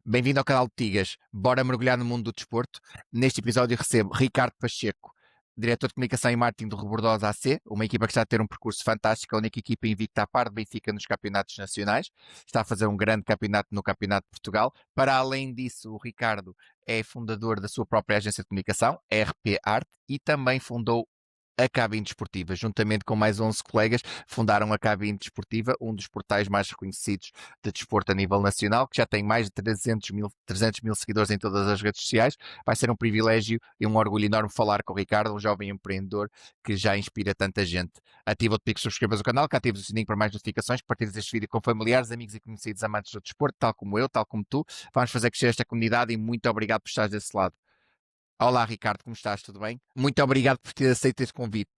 Bem-vindo ao canal de Tigas. Bora mergulhar no mundo do desporto. Neste episódio recebo Ricardo Pacheco, diretor de comunicação e marketing do Rebordosa AC, uma equipa que está a ter um percurso fantástico, a única equipa invicta a par de Benfica nos campeonatos nacionais. Está a fazer um grande campeonato no Campeonato de Portugal. Para além disso, o Ricardo é fundador da sua própria agência de comunicação, RP Art, e também fundou a Cabine Desportiva. Juntamente com mais 11 colegas, fundaram a Cabine Desportiva, um dos portais mais reconhecidos de desporto a nível nacional, que já tem mais de 300 mil seguidores em todas as redes sociais. Vai ser um privilégio e um orgulho enorme falar com o Ricardo, um jovem empreendedor que já inspira tanta gente. Ativa o pico, subscrevas o canal, que atives o sininho para mais notificações, partilhes este vídeo com familiares, amigos e conhecidos amantes do desporto, tal como eu, tal como tu. Vamos fazer crescer esta comunidade e muito obrigado por estares desse lado. Olá, Ricardo, como estás? Tudo bem? Muito obrigado por ter aceito este convite.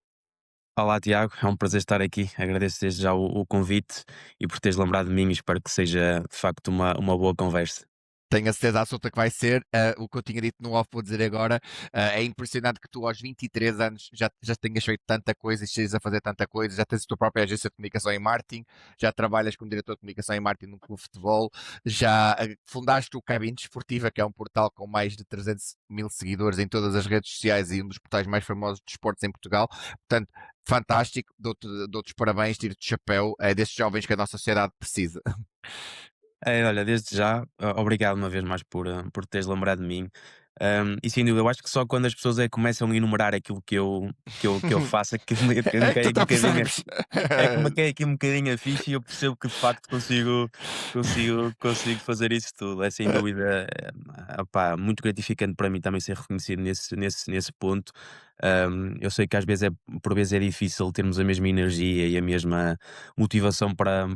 Olá, Tiago, é um prazer estar aqui. Agradeço desde já o convite e por teres lembrado de mim e espero que seja de facto uma boa conversa. Tenho a certeza absoluta que vai ser. O que eu tinha dito no off, vou dizer agora. É impressionante que tu, aos 23 anos, já tenhas feito tanta coisa e estejas a fazer tanta coisa. Já tens a tua própria agência de comunicação e marketing, já trabalhas como diretor de comunicação e marketing no clube de futebol, já fundaste o Cabine Desportiva, que é um portal com mais de 300 mil seguidores em todas as redes sociais e um dos portais mais famosos de esportes em Portugal. Portanto, fantástico. Dou-te os parabéns, tiro-te o chapéu. É destes jovens que a nossa sociedade precisa. Olha, desde já, obrigado uma vez mais por teres lembrado de mim. E sem dúvida, eu acho que só quando as pessoas começam a enumerar aquilo que eu faço é que me É que cai tu aqui um te bocadinho. percebes. É que me cai aqui um bocadinho a ficha e eu percebo que de facto consigo fazer isso tudo. É sem dúvida, opá, muito gratificante para mim também ser reconhecido nesse ponto. Eu sei que às vezes por vezes é difícil termos a mesma energia e a mesma motivação para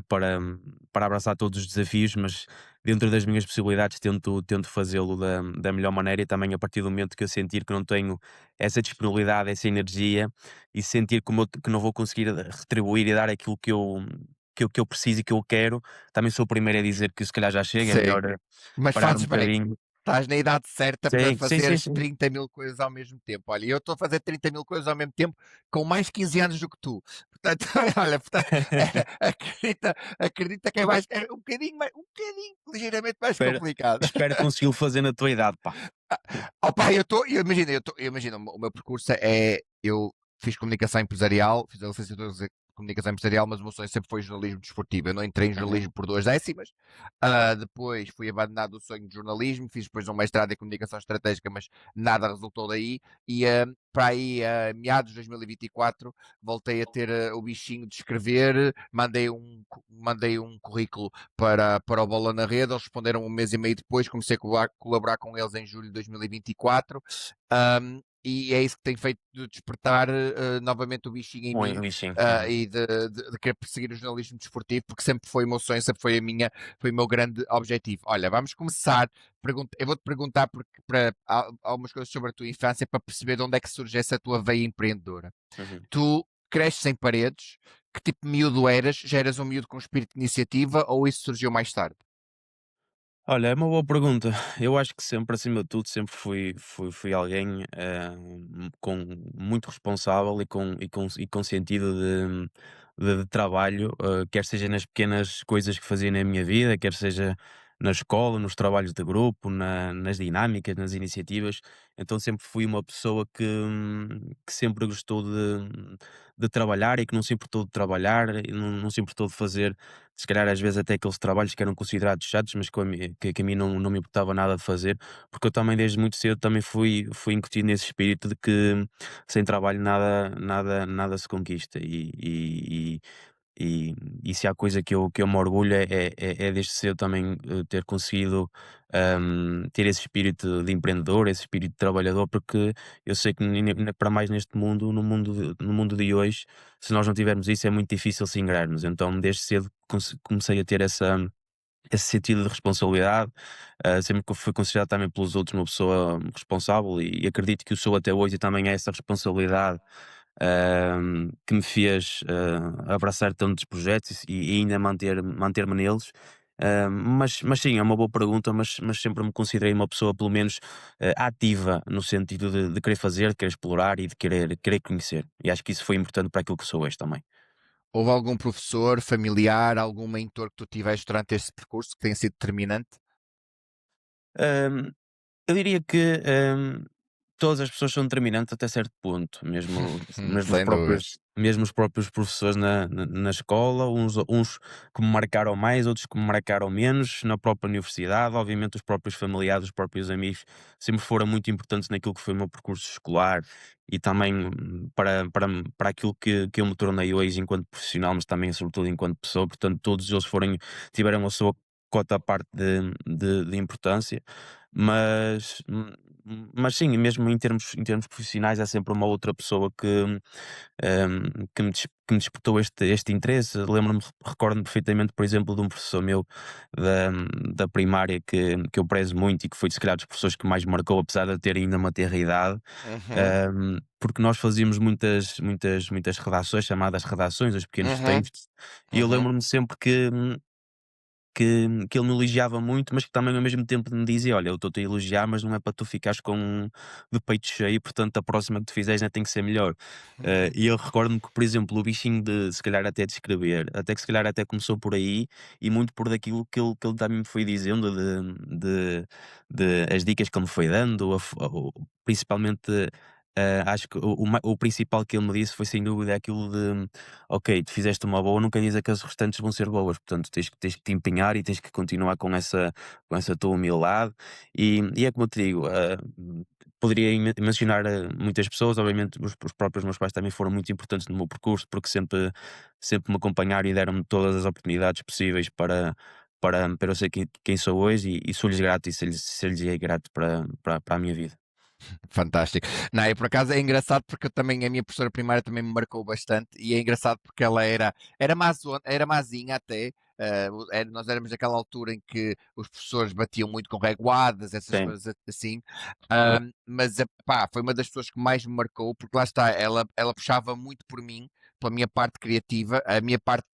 abraçar todos os desafios, mas dentro das minhas possibilidades tento fazê-lo da melhor maneira e também a partir do momento que eu sentir que não tenho essa disponibilidade, essa energia e sentir que não vou conseguir retribuir e dar aquilo que eu preciso e que eu quero, também sou o primeiro a dizer que se calhar já chega, é Sim, melhor mas parar um fazes bem. bocadinho. Estás na idade certa para Sim, sim, sim, fazeres sim. 30 mil coisas ao mesmo tempo. Olha, eu estou a fazer 30 mil coisas ao mesmo tempo com mais 15 anos do que tu. Portanto, olha, acredita que é mais, é um bocadinho, um bocadinho, ligeiramente mais Espero complicado. espero consegui-lo fazer na tua idade, pá. Opa, eu imagino, o meu percurso eu fiz comunicação empresarial, fiz a licenciatura de comunicação empresarial, mas o meu sonho sempre foi jornalismo desportivo. Eu não entrei em Uhum. jornalismo por 2 décimas. Depois fui abandonado o sonho de jornalismo, fiz depois um mestrado em comunicação estratégica, mas nada resultou daí. E para aí, meados de 2024, voltei a ter o bichinho de escrever, mandei um currículo para o Bola na Rede, eles responderam um mês e meio depois, comecei a colaborar com eles em julho de 2024, e é isso que tem feito de despertar novamente o bichinho em mim, Um bichinho. Uhum. e de querer perseguir o jornalismo desportivo, porque sempre foi o meu sonho, sempre foi o meu grande objetivo. Olha, vamos começar, eu vou-te perguntar há algumas coisas sobre a tua infância para perceber de onde é que surge essa tua veia empreendedora. Uhum. Tu cresces em paredes, que tipo de miúdo eras? Já eras um miúdo com espírito de iniciativa ou isso surgiu mais tarde? Olha, é uma boa pergunta. Eu acho que sempre, acima de tudo, sempre fui alguém com muito responsável e com sentido de trabalho, quer seja nas pequenas coisas que fazia na minha vida, quer seja na escola, nos trabalhos de grupo, nas dinâmicas, nas iniciativas. Então sempre fui uma pessoa que sempre gostou de trabalhar e que não se importou de trabalhar, e não se importou de fazer se calhar às vezes até aqueles trabalhos que eram considerados chatos, mas que a mim não me importava nada de fazer, porque eu também desde muito cedo também fui incutido nesse espírito de que sem trabalho nada se conquista e, e se há coisa que eu me orgulho é desde cedo também ter conseguido ter esse espírito de empreendedor, esse espírito de trabalhador, porque eu sei que para mais neste mundo, no mundo de hoje, se nós não tivermos isso é muito difícil se integrarmos. Então desde cedo comecei a ter esse sentido de responsabilidade, sempre que eu fui considerado também pelos outros uma pessoa responsável e acredito que o sou até hoje e também é essa responsabilidade que me fez abraçar tantos projetos e ainda manter-me neles. Mas sim, é uma boa pergunta, mas sempre me considerei uma pessoa pelo menos ativa no sentido de querer fazer, de querer explorar e de querer conhecer. E acho que isso foi importante para aquilo que sou hoje também. Houve algum professor, familiar, algum mentor que tu tiveste durante este percurso que tenha sido determinante? Hum, eu diria que, todas as pessoas são determinantes até certo ponto, Sem dúvida. mesmo os próprios professores na escola, uns que me marcaram mais, outros que me marcaram menos, na própria universidade, obviamente os próprios familiares, os próprios amigos, sempre foram muito importantes naquilo que foi o meu percurso escolar e também, para aquilo que eu me tornei hoje enquanto profissional, mas também sobretudo enquanto pessoa, portanto todos eles tiveram a sua cota à parte de importância, mas mas sim, mesmo em termos profissionais, há sempre uma outra pessoa que me despertou este interesse. Recordo-me perfeitamente, por exemplo, de um professor meu da, da primária que eu prezo muito e que foi, se calhar, dos professores que mais me marcou, apesar de eu ter ainda uma tenra idade, Uhum, porque nós fazíamos muitas redações, chamadas redações, os pequenos uhum, textos, e eu uhum. lembro-me sempre que ele me elogiava muito, mas que também ao mesmo tempo me dizia: "Olha, eu estou-te a elogiar, mas não é para tu ficares de peito cheio, portanto a próxima que tu fizeres, né, tem que ser melhor". E eu recordo-me que, por exemplo, o bichinho de se calhar até de escrever, até que se calhar até começou por aí, e muito por daquilo que ele também me foi dizendo de as dicas que ele me foi dando, principalmente, acho que o principal que ele me disse foi sem dúvida aquilo de: "Ok, tu fizeste uma boa, não quer dizer que as restantes vão ser boas, portanto tens que te empenhar e tens que continuar com essa tua humildade", e é como eu te digo, poderia mencionar, muitas pessoas, obviamente os próprios meus pais também foram muito importantes no meu percurso, porque sempre me acompanharam e deram-me todas as oportunidades possíveis para eu ser quem sou hoje, e sou-lhes grato e ser-lhes é grato para a minha vida. Fantástico. Não, e por acaso é engraçado porque eu também, a minha professora primária também me marcou bastante e é engraçado porque ela era mazona, era mazinha até. Nós éramos naquela altura em que os professores batiam muito com reguadas, essas Sim, coisas assim. Mas pá, foi uma das pessoas que mais me marcou porque lá está, ela puxava muito por mim, pela minha parte criativa, a minha parte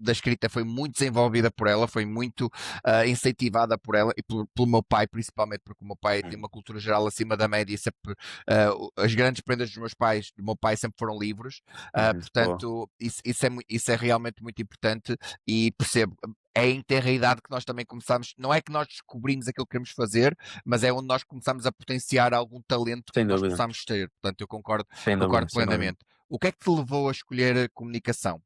da escrita foi muito desenvolvida por ela, foi muito incentivada por ela e pelo meu pai, principalmente, porque o meu pai tem hum, uma cultura geral acima da média e sempre, as grandes prendas dos meus pais, do meu pai, sempre foram livros. boa. Portanto, isso é realmente muito importante e percebo. É em ter a idade que nós também começamos, não é que nós descobrimos aquilo que queremos fazer, mas é onde nós começamos a potenciar algum talento que Sem nós dúvida, possamos ter. Portanto, eu concordo, sem dúvida, concordo sem dúvida. plenamente. O que é que te levou a escolher a comunicação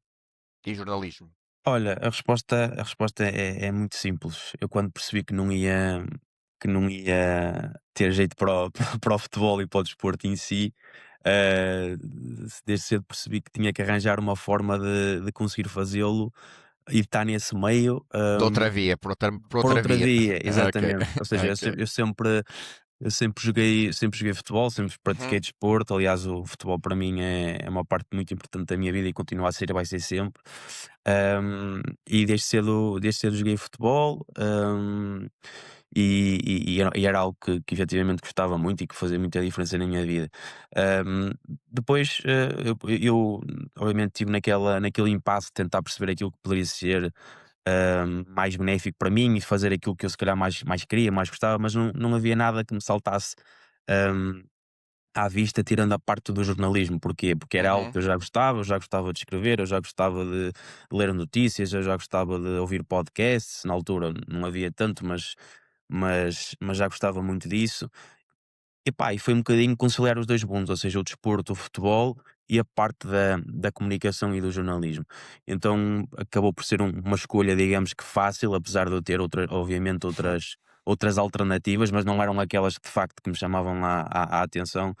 e jornalismo? Olha, a resposta é muito simples. Eu quando percebi que não ia ter jeito para o futebol e para o desporto em si, eh, desde cedo percebi que tinha que arranjar uma forma de conseguir fazê-lo e de estar nesse meio, De outra via, por por outra outra via. via, Ok, exatamente. Ou seja, eu ok. se eu sempre eu sempre joguei futebol, sempre pratiquei Uhum, desporto. Aliás, o futebol para mim é uma parte muito importante da minha vida e continua a ser e vai ser sempre. E desde cedo joguei futebol, e era algo que efetivamente gostava muito e que fazia muita diferença na minha vida. Depois, eu obviamente estive naquele impasse de tentar perceber aquilo que poderia ser, mais benéfico para mim e fazer aquilo que eu se calhar mais queria, mais gostava, mas não havia nada que me saltasse, hum, à vista, tirando a parte do jornalismo. Porquê? Porque era algo uhum, que eu já gostava de escrever, eu já gostava de ler notícias, eu já gostava de ouvir podcasts. Na altura não havia tanto, mas já gostava muito disso. E foi um bocadinho conciliar os 2 mundos, ou seja, o desporto, o futebol e a parte da comunicação e do jornalismo. Então acabou por ser uma escolha, digamos que fácil, apesar de eu ter obviamente uhum, outras alternativas, mas não eram aquelas que de facto que me chamavam lá a atenção.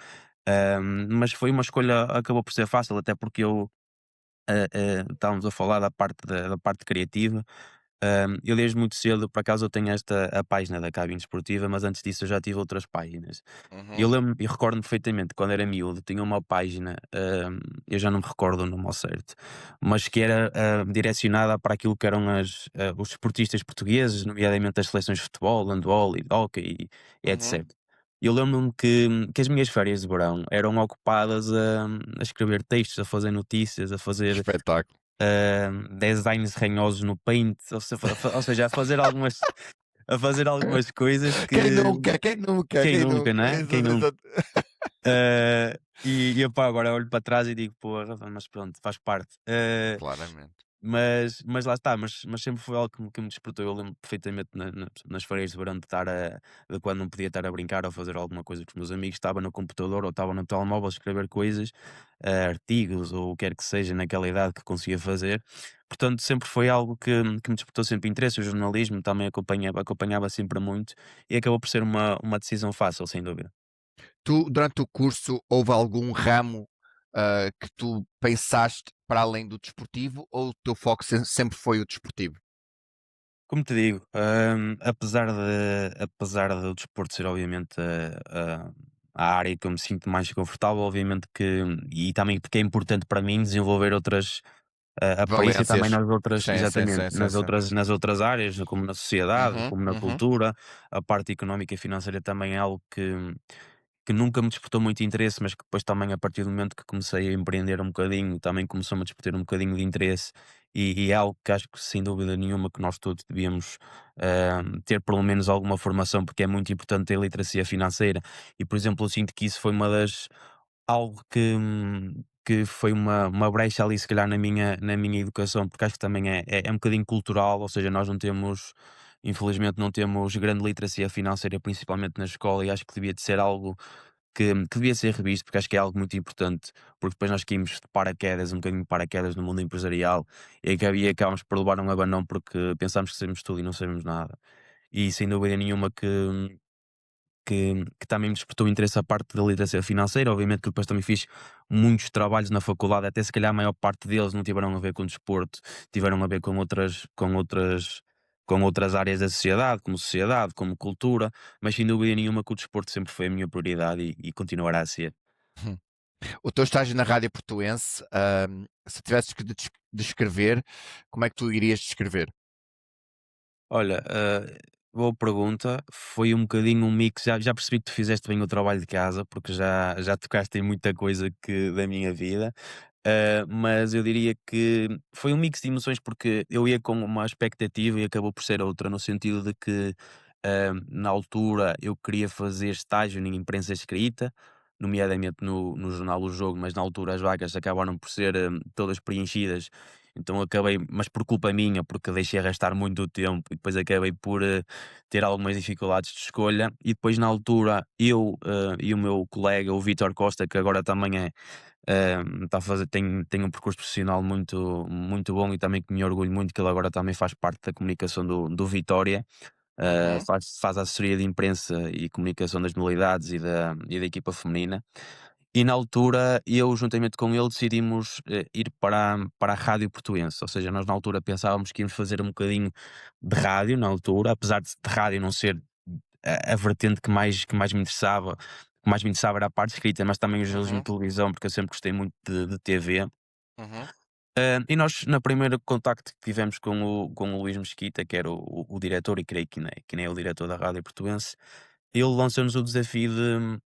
Mas foi uma escolha, acabou por ser fácil, até porque estávamos a falar da parte criativa. Eu desde muito cedo, por acaso eu tenho a página da Cabine Desportiva, mas antes disso eu já tive outras páginas. E eu uhum, lembro e recordo-me perfeitamente, quando era miúdo, tinha uma página, eu já não me recordo o nome ao certo, mas que era, direcionada para aquilo que eram os esportistas portugueses, nomeadamente as seleções de futebol, handball e de hóquei e uhum. etc. E eu lembro-me que as minhas férias de verão eram ocupadas a escrever textos, a fazer notícias, a fazer, Espetáculo. designs ranhosos no Paint, ou seja, a fazer algumas coisas Quem que nunca? Quem nunca? quem Quem nunca, nunca? né? Quem nunca? Exato. E epá, agora olho para trás e digo: "Porra, mas pronto, faz parte". Claramente. mas lá está, mas sempre foi algo que me despertou. Eu lembro perfeitamente nas férias de verão de estar de quando não podia estar a brincar ou fazer alguma coisa com os meus amigos, estava no computador ou estava no telemóvel a escrever coisas, artigos ou o que quer que seja naquela idade que conseguia fazer. Portanto, sempre foi algo que me despertou sempre interesse. O jornalismo também acompanhava sempre muito e acabou por ser uma decisão fácil, sem dúvida. Tu, durante o curso, houve algum ramo que tu pensaste para além do desportivo ou o teu foco sempre foi o desportivo? Como te digo, apesar do desporto ser obviamente a área que eu me sinto mais confortável, obviamente que, e também porque é importante para mim desenvolver outras, a perícia também Valências. nas outras, Sim, sim, exatamente, sim, sim, sim. nas outras áreas, como na sociedade, Uhum, como na uhum, cultura, a parte económica e financeira também é algo que nunca me despertou muito interesse, mas que depois também a partir do momento que comecei a empreender um bocadinho, também começou-me a despertar um bocadinho de interesse e é algo que acho que sem dúvida nenhuma que nós todos devíamos ter pelo menos alguma formação, porque é muito importante ter literacia financeira e, por exemplo, eu sinto que isso foi uma das algo que foi uma brecha ali se calhar na minha educação, porque acho que também é um bocadinho cultural, ou seja, nós não temos infelizmente não temos grande literacia financeira, principalmente na escola, e acho que devia de ser algo que devia ser revisto, porque acho que é algo muito importante, porque depois nós caímos de paraquedas, um bocadinho de paraquedas no mundo empresarial, e acabámos por levar um abanão porque pensámos que sabemos tudo e não sabemos nada. E sem dúvida nenhuma que também me despertou interesse a parte da literacia financeira. Obviamente que depois também fiz muitos trabalhos na faculdade, até se calhar a maior parte deles não tiveram a ver com desporto, tiveram a ver com outras áreas da sociedade, como cultura, mas sem dúvida nenhuma que o desporto sempre foi a minha prioridade e continuará a ser. uhum. O teu estágio na Rádio Portuense, se tivesses que descrever, como é que tu irias descrever? Olha, boa pergunta. Foi um bocadinho um mix. Já percebi que tu fizeste bem o trabalho de casa, porque já tocaste em muita coisa da minha vida. Mas eu diria que foi um mix de emoções, porque eu ia com uma expectativa e acabou por ser outra, no sentido de que na altura eu queria fazer estágio em imprensa escrita, nomeadamente no jornal O Jogo, mas na altura as vagas acabaram por ser todas preenchidas, então acabei, mas por culpa minha, porque deixei arrastar muito o tempo e depois acabei por ter algumas dificuldades de escolha. E depois, na altura, eu e o meu colega, o Vítor Costa, que agora também está a fazer, tem um percurso profissional muito, muito bom e também que me orgulho muito, que ele agora também faz parte da comunicação do Vitória. Uhum. Faz assessoria de imprensa e comunicação das modalidades e da equipa feminina. E na altura, eu juntamente com ele decidimos ir para a Rádio Portuense, ou seja, nós na altura pensávamos que íamos fazer um bocadinho de rádio na altura, apesar de rádio não ser a vertente que mais me interessava. O que mais me interessava era a parte escrita, mas também o jornalismo de Uhum, televisão, porque eu sempre gostei muito de TV. uhum, E nós, na primeira contacto que tivemos com o Luís Mesquita, que era o diretor, e creio que nem é o diretor da Rádio Portuense, ele lançou-nos o desafio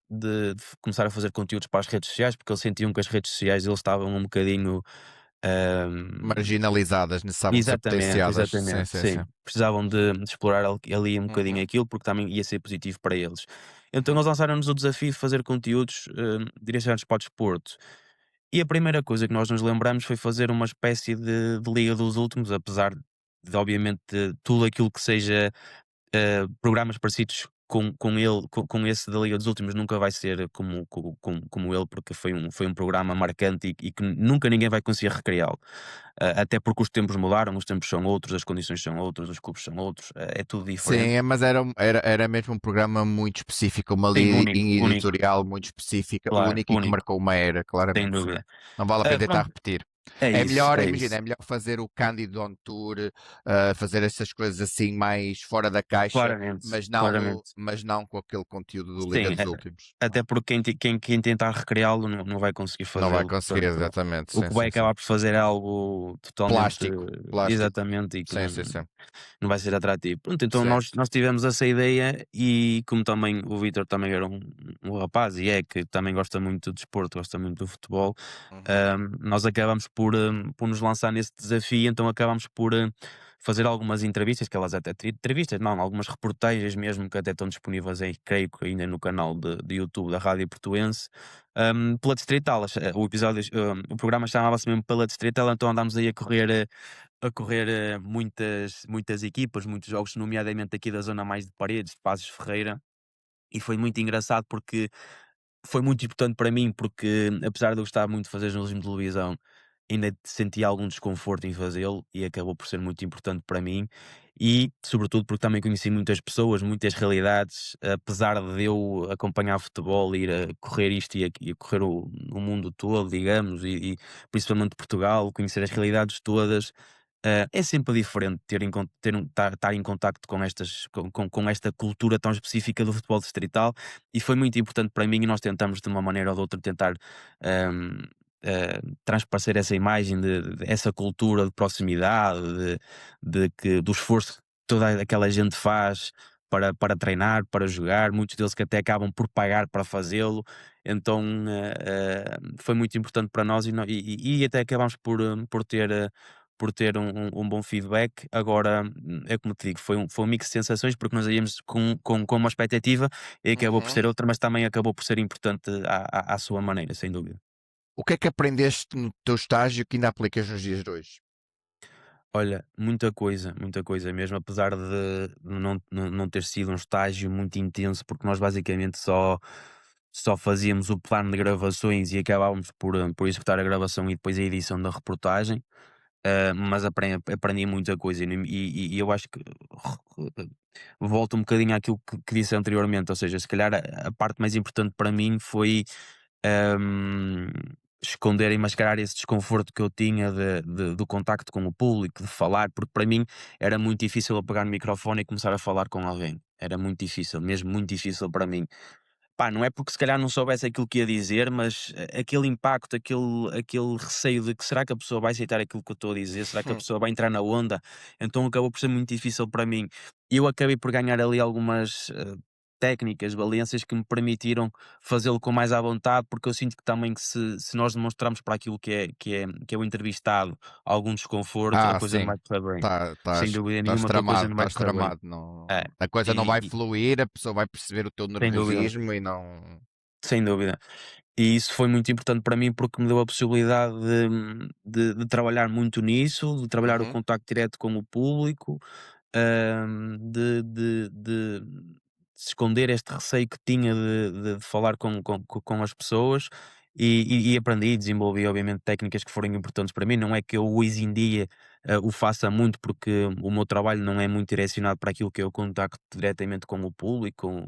de começar a fazer conteúdos para as redes sociais, porque eles sentiam que as redes sociais eles estavam um bocadinho. hum, marginalizadas, necessitavam de ser Exatamente, potenciadas. Sim, exatamente, sim, sim. sim. Precisavam de explorar ali um bocadinho Uhum, aquilo, porque também ia ser positivo para eles. Então uhum, eles lançaram-nos o desafio de fazer conteúdos direcionados para o desporto. E a primeira coisa que nós nos lembramos foi fazer uma espécie de Liga dos Últimos, apesar de obviamente tudo aquilo que seja programas parecidos com ele, com esse da Liga dos Últimos nunca vai ser como ele, porque foi um programa marcante e que nunca ninguém vai conseguir recriá-lo. Até porque os tempos mudaram, os tempos são outros, as condições são outras, os clubes são outros, é tudo diferente. sim, mas era mesmo um programa muito específico, uma Sim, linha único, único, editorial muito específica, claro, única e que único, marcou uma era, sem claramente, sim. dúvida. Não vale a pena tentar Pronto, repetir. é É isso, melhor, é imagina, isso. é melhor fazer o Cândido on Tour, fazer essas coisas assim mais fora da caixa, Claramente, mas não, claramente. mas não com aquele conteúdo do Liga Sim, dos Últimos. Não, até porque quem tentar recriá-lo não vai conseguir não vai fazê-lo, conseguir, portanto, exatamente, o sim, que vai sim, sim. acabar por fazer é algo totalmente Plástico, plástico. exatamente, e que Sim, não sim, sim. não vai ser atrativo. Pronto, então Sim. nós tivemos essa ideia e como também o Vítor também era um rapaz e é que também gosta muito do desporto, gosta muito do futebol, Uhum. nós acabamos por nos lançar nesse desafio, então acabamos por fazer algumas entrevistas, que elas até entrevistas, não, algumas reportagens mesmo que até estão disponíveis aí, creio que ainda no canal de YouTube da Rádio Portuense, pela Distrital. O programa chamava-se mesmo pela Distrital, então andámos aí a correr muitas equipas, muitos jogos, nomeadamente aqui da zona mais de Paredes, de Passos Ferreira, e foi muito engraçado porque foi muito importante para mim, porque apesar de eu gostar muito de fazer jornalismo de televisão, ainda senti algum desconforto em fazê-lo e acabou por ser muito importante para mim. E, sobretudo, porque também conheci muitas pessoas, muitas realidades, apesar de eu acompanhar futebol, ir a correr isto e a correr o mundo todo, digamos, e principalmente Portugal, conhecer as realidades todas. É sempre diferente estar em contacto com esta cultura tão específica do futebol distrital, e foi muito importante para mim, e nós tentamos de uma maneira ou de outra tentar hum, transparecer essa imagem de essa cultura de proximidade, do esforço que toda aquela gente faz para treinar, para jogar, muitos deles que até acabam por pagar para fazê-lo. Então foi muito importante para nós, e até acabámos por ter um bom feedback. Agora, é como te digo, foi um mix de sensações, porque nós íamos com uma expectativa e acabou por Uhum. ser outra, mas também acabou por ser importante à sua maneira, sem dúvida. O que é que aprendeste no teu estágio que ainda aplicas nos dias de hoje? Olha, muita coisa mesmo, apesar de não ter sido um estágio muito intenso, porque nós basicamente só fazíamos o plano de gravações e acabávamos por executar a gravação e depois a edição da reportagem. Mas aprendi muita coisa, e eu acho que volto um bocadinho àquilo que disse anteriormente, ou seja, se calhar a parte mais importante para mim foi hum, esconder e mascarar esse desconforto que eu tinha do contacto com o público, de falar, porque para mim era muito difícil eu pegar no microfone e começar a falar com alguém. Era muito difícil, mesmo muito difícil para mim. Pá, não é porque se calhar não soubesse aquilo que ia dizer, mas aquele impacto, aquele receio de que será que a pessoa vai aceitar aquilo que eu estou a dizer? Será que a Hum. pessoa vai entrar na onda? Então acabou por ser muito difícil para mim. E eu acabei por ganhar ali algumas técnicas, valências que me permitiram fazê-lo com mais à vontade, porque eu sinto que também que se nós demonstrarmos para aquilo que é o entrevistado algum desconforto, a coisa não Sim. vai correr bem. Sem dúvida Estás nenhuma que a coisa tramado, não vai estás correr bem. tramado. Não, É, a coisa não vai e fluir, a pessoa vai perceber o teu sem dúvida, nervosismo e não. sem dúvida. E isso foi muito importante para mim, porque me deu a possibilidade de trabalhar muito nisso, de trabalhar o Uhum. contacto direto com o público, de esconder este receio que tinha de falar com as pessoas, e aprendi e desenvolvi, obviamente, técnicas que foram importantes para mim. Não é que eu hoje em dia o faça muito, porque o meu trabalho não é muito direcionado para aquilo que é o contacto diretamente com o público,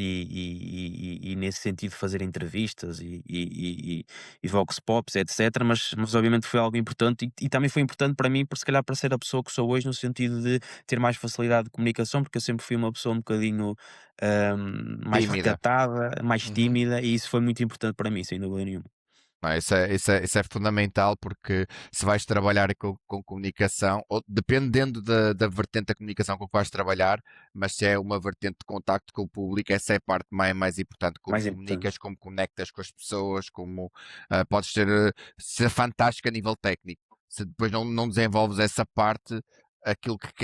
e nesse sentido fazer entrevistas e vox pops, etc. Mas obviamente foi algo importante, e também foi importante para mim, por se calhar para ser a pessoa que sou hoje, no sentido de ter mais facilidade de comunicação, porque eu sempre fui uma pessoa um bocadinho mais Tímida. recatada, mais Uhum. tímida, e isso foi muito importante para mim, sem dúvida nenhuma. Não, isso é fundamental, porque se vais trabalhar com comunicação, ou dependendo da vertente da comunicação com que vais trabalhar, mas se é uma vertente de contacto com o público, essa é a parte mais importante. Como Mais importante. comunicas, como conectas com as pessoas, como podes ser fantástico a nível técnico. Se depois não desenvolves essa parte, aquilo que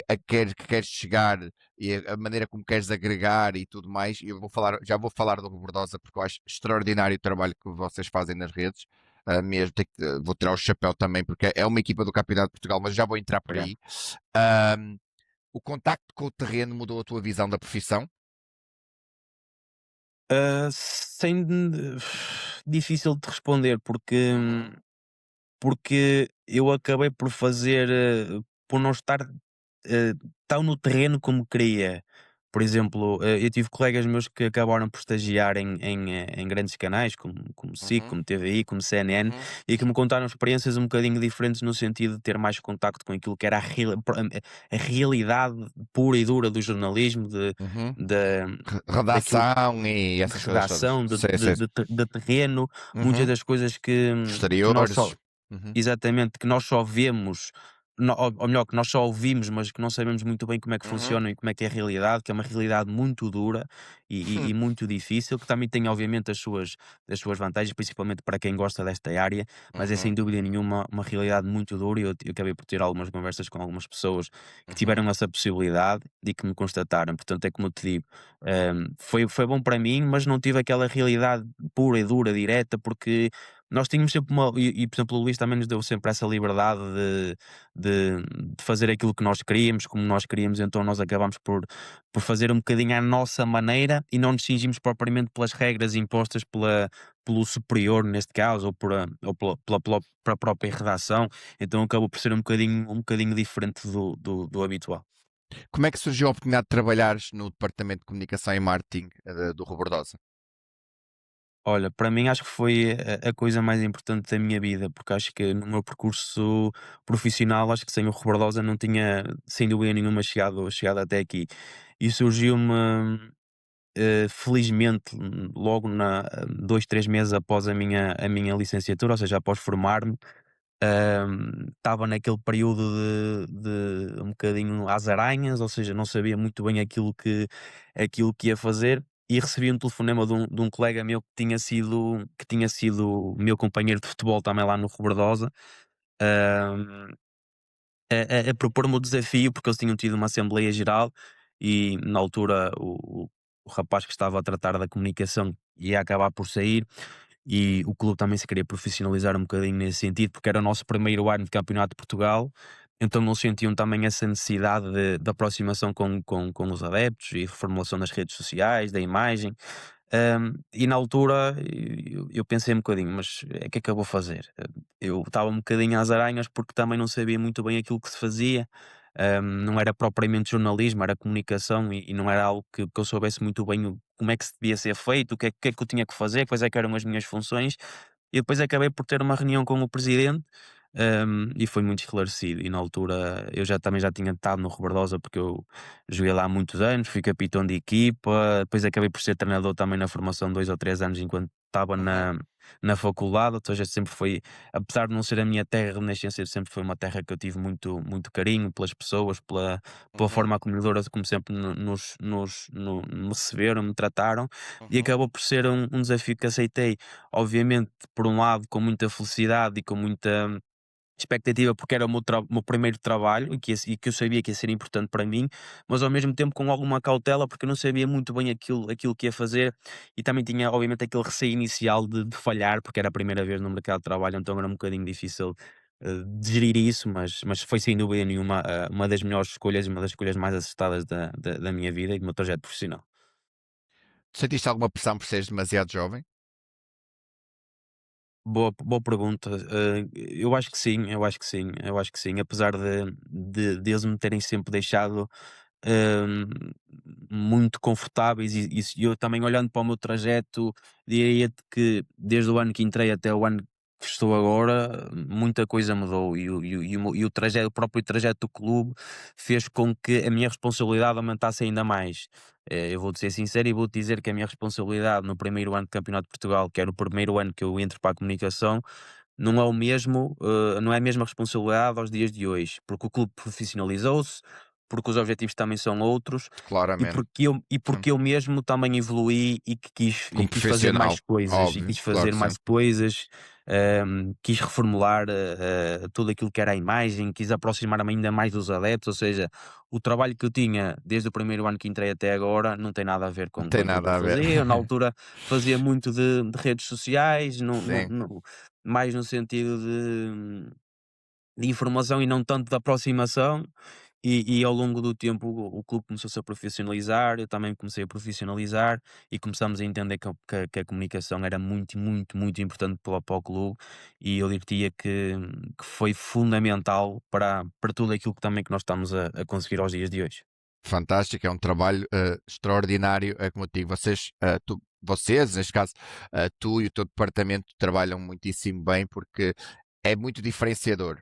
queres chegar e a maneira como queres agregar e tudo mais, e já vou falar do Rebordosa, porque eu acho extraordinário o trabalho que vocês fazem nas redes. Mesmo vou tirar o chapéu também, porque é uma equipa do Campeonato de Portugal, mas já vou entrar por Obrigado. aí. Ahm, o contacto com o terreno mudou a tua visão da profissão? Sem difícil de responder, Uhum, porque eu acabei por fazer, por não estar tão no terreno como queria. Por exemplo, eu tive colegas meus que acabaram por estagiar em grandes canais, como SIC, uhum, como TVI, como CNN, uhum, e que me contaram experiências um bocadinho diferentes, no sentido de ter mais contacto com aquilo que era a realidade pura e dura do jornalismo, uhum. da daquilo Redação e de essas coisas todas. redação, Sei, sei. de terreno, muitas Uhum. das coisas que nós só Exteriores. Uhum. exatamente, que nós só vemos, ou melhor, que nós só ouvimos, mas que não sabemos muito bem como é que Uhum. funciona e como é que é a realidade, que é uma realidade muito dura e muito difícil, que também tem obviamente as suas vantagens, principalmente para quem gosta desta área, mas é sem Uhum. dúvida nenhuma uma realidade muito dura e eu acabei por ter algumas conversas com algumas pessoas que Uhum. tiveram essa possibilidade e que me constataram. Portanto, é como eu te digo, foi bom para mim, mas não tive aquela realidade pura e dura, direta, porque nós tínhamos sempre por exemplo, o Luís também nos deu sempre essa liberdade de fazer aquilo que nós queríamos, como nós queríamos, então nós acabámos por fazer um bocadinho à nossa maneira e não nos cingimos propriamente pelas regras impostas pelo superior, neste caso, ou pela própria redação, então acabou por ser um bocadinho diferente do habitual. Como é que surgiu a oportunidade de trabalhares no departamento de comunicação e marketing do Robordosa? Olha, para mim acho que foi a coisa mais importante da minha vida, porque acho que no meu percurso profissional, acho que sem o Rebordosa não tinha, sem dúvida nenhuma, chegado até aqui. E surgiu-me, felizmente, logo 2, 3 meses após a minha licenciatura, ou seja, após formar-me, estava naquele período de um bocadinho às aranhas, ou seja, não sabia muito bem aquilo que ia fazer e recebi um telefonema de um colega meu que tinha sido meu companheiro de futebol também lá no Rebordosa, hum, a propor-me o desafio, porque eles tinham tido uma Assembleia Geral e na altura o rapaz que estava a tratar da comunicação ia acabar por sair e o clube também se queria profissionalizar um bocadinho nesse sentido, porque era o nosso primeiro ano de Campeonato de Portugal, então eles sentiam também essa necessidade de aproximação com os adeptos e reformulação das redes sociais, da imagem. E na altura eu pensei um bocadinho, mas o que é que eu vou fazer? Eu estava um bocadinho às aranhas porque também não sabia muito bem aquilo que se fazia. Não era propriamente jornalismo, era comunicação e não era algo que eu soubesse muito bem como é que se devia ser feito, o que é que eu tinha que fazer, quais é que eram as minhas funções. E depois acabei por ter uma reunião com o presidente, e foi muito esclarecido. E na altura eu também já tinha estado no Rebordosa, porque eu joguei lá há muitos anos, fui capitão de equipa, depois acabei por ser treinador também na formação 2 ou 3 anos enquanto estava Uhum. na faculdade, ou seja, sempre foi, apesar de não ser a minha terra de nascença, sempre foi uma terra que eu tive muito, muito carinho pelas pessoas, pela Uhum. forma acolhedora como sempre me receberam, me trataram, e Uhum. acabou por ser um desafio que aceitei, obviamente, por um lado, com muita felicidade e com muita expectativa, porque era o meu primeiro trabalho e que eu sabia que ia ser importante para mim, mas ao mesmo tempo com alguma cautela, porque eu não sabia muito bem aquilo que ia fazer e também tinha, obviamente, aquele receio inicial de falhar, porque era a primeira vez no mercado de trabalho, então era um bocadinho difícil de gerir isso, mas foi sem dúvida nenhuma uma das melhores escolhas e uma das escolhas mais acertadas da minha vida e do meu trajeto profissional. Sentiste alguma pressão por seres demasiado jovem? Boa pergunta. Eu acho que sim, eu acho que sim, eu acho que sim. Apesar de eles me terem sempre deixado hum, muito confortáveis e eu também olhando para o meu trajeto, diria-te que desde o ano que entrei até o ano que estou agora, muita coisa mudou e o próprio trajeto do clube fez com que a minha responsabilidade aumentasse ainda mais. Eu vou-te ser sincero e vou-te dizer que a minha responsabilidade no primeiro ano de Campeonato de Portugal, que era o primeiro ano que eu entro para a comunicação, não é o mesmo, não é a mesma responsabilidade aos dias de hoje, porque o clube profissionalizou-se, porque os objetivos também são outros e Claramente. porque eu, e Sim. porque eu mesmo também evoluí e que quis, Como e quis fazer profissional, mais coisas, e óbvio, quis claro fazer que sim. mais coisas, quis reformular tudo aquilo que era a imagem, quis aproximar-me ainda mais dos adeptos, ou seja, o trabalho que eu tinha desde o primeiro ano que entrei até agora não tem nada a ver Não com tem aquilo que eu nada a ver. fazia. Eu, na altura, fazia muito de redes sociais, Sim, mais no sentido de informação e não tanto de aproximação. E ao longo do tempo o clube começou-se a profissionalizar, eu também comecei a profissionalizar e começamos a entender que a comunicação era muito, muito, muito importante para o clube e eu diria que foi fundamental para tudo aquilo que também que nós estamos a conseguir aos dias de hoje. fantástico, é um trabalho extraordinário. É como eu digo, vocês, neste caso, tu e o teu departamento trabalham muitíssimo bem porque é muito diferenciador.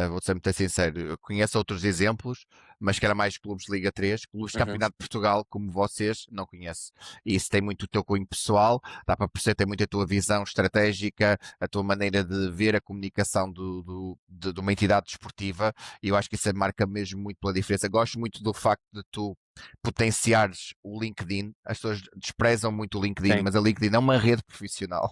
Vou ser muito sincero, eu conheço outros exemplos, mas que era mais clubes de Liga 3, clubes de Uhum. Campeonato de Portugal, como vocês, não conheço. E isso tem muito o teu cunho pessoal, dá para perceber, tem muito a tua visão estratégica, a tua maneira de ver a comunicação de uma entidade desportiva, e eu acho que isso marca mesmo muito pela diferença. Gosto muito do facto de tu potenciares o LinkedIn. As pessoas desprezam muito o LinkedIn, Sim, mas a LinkedIn é uma rede profissional.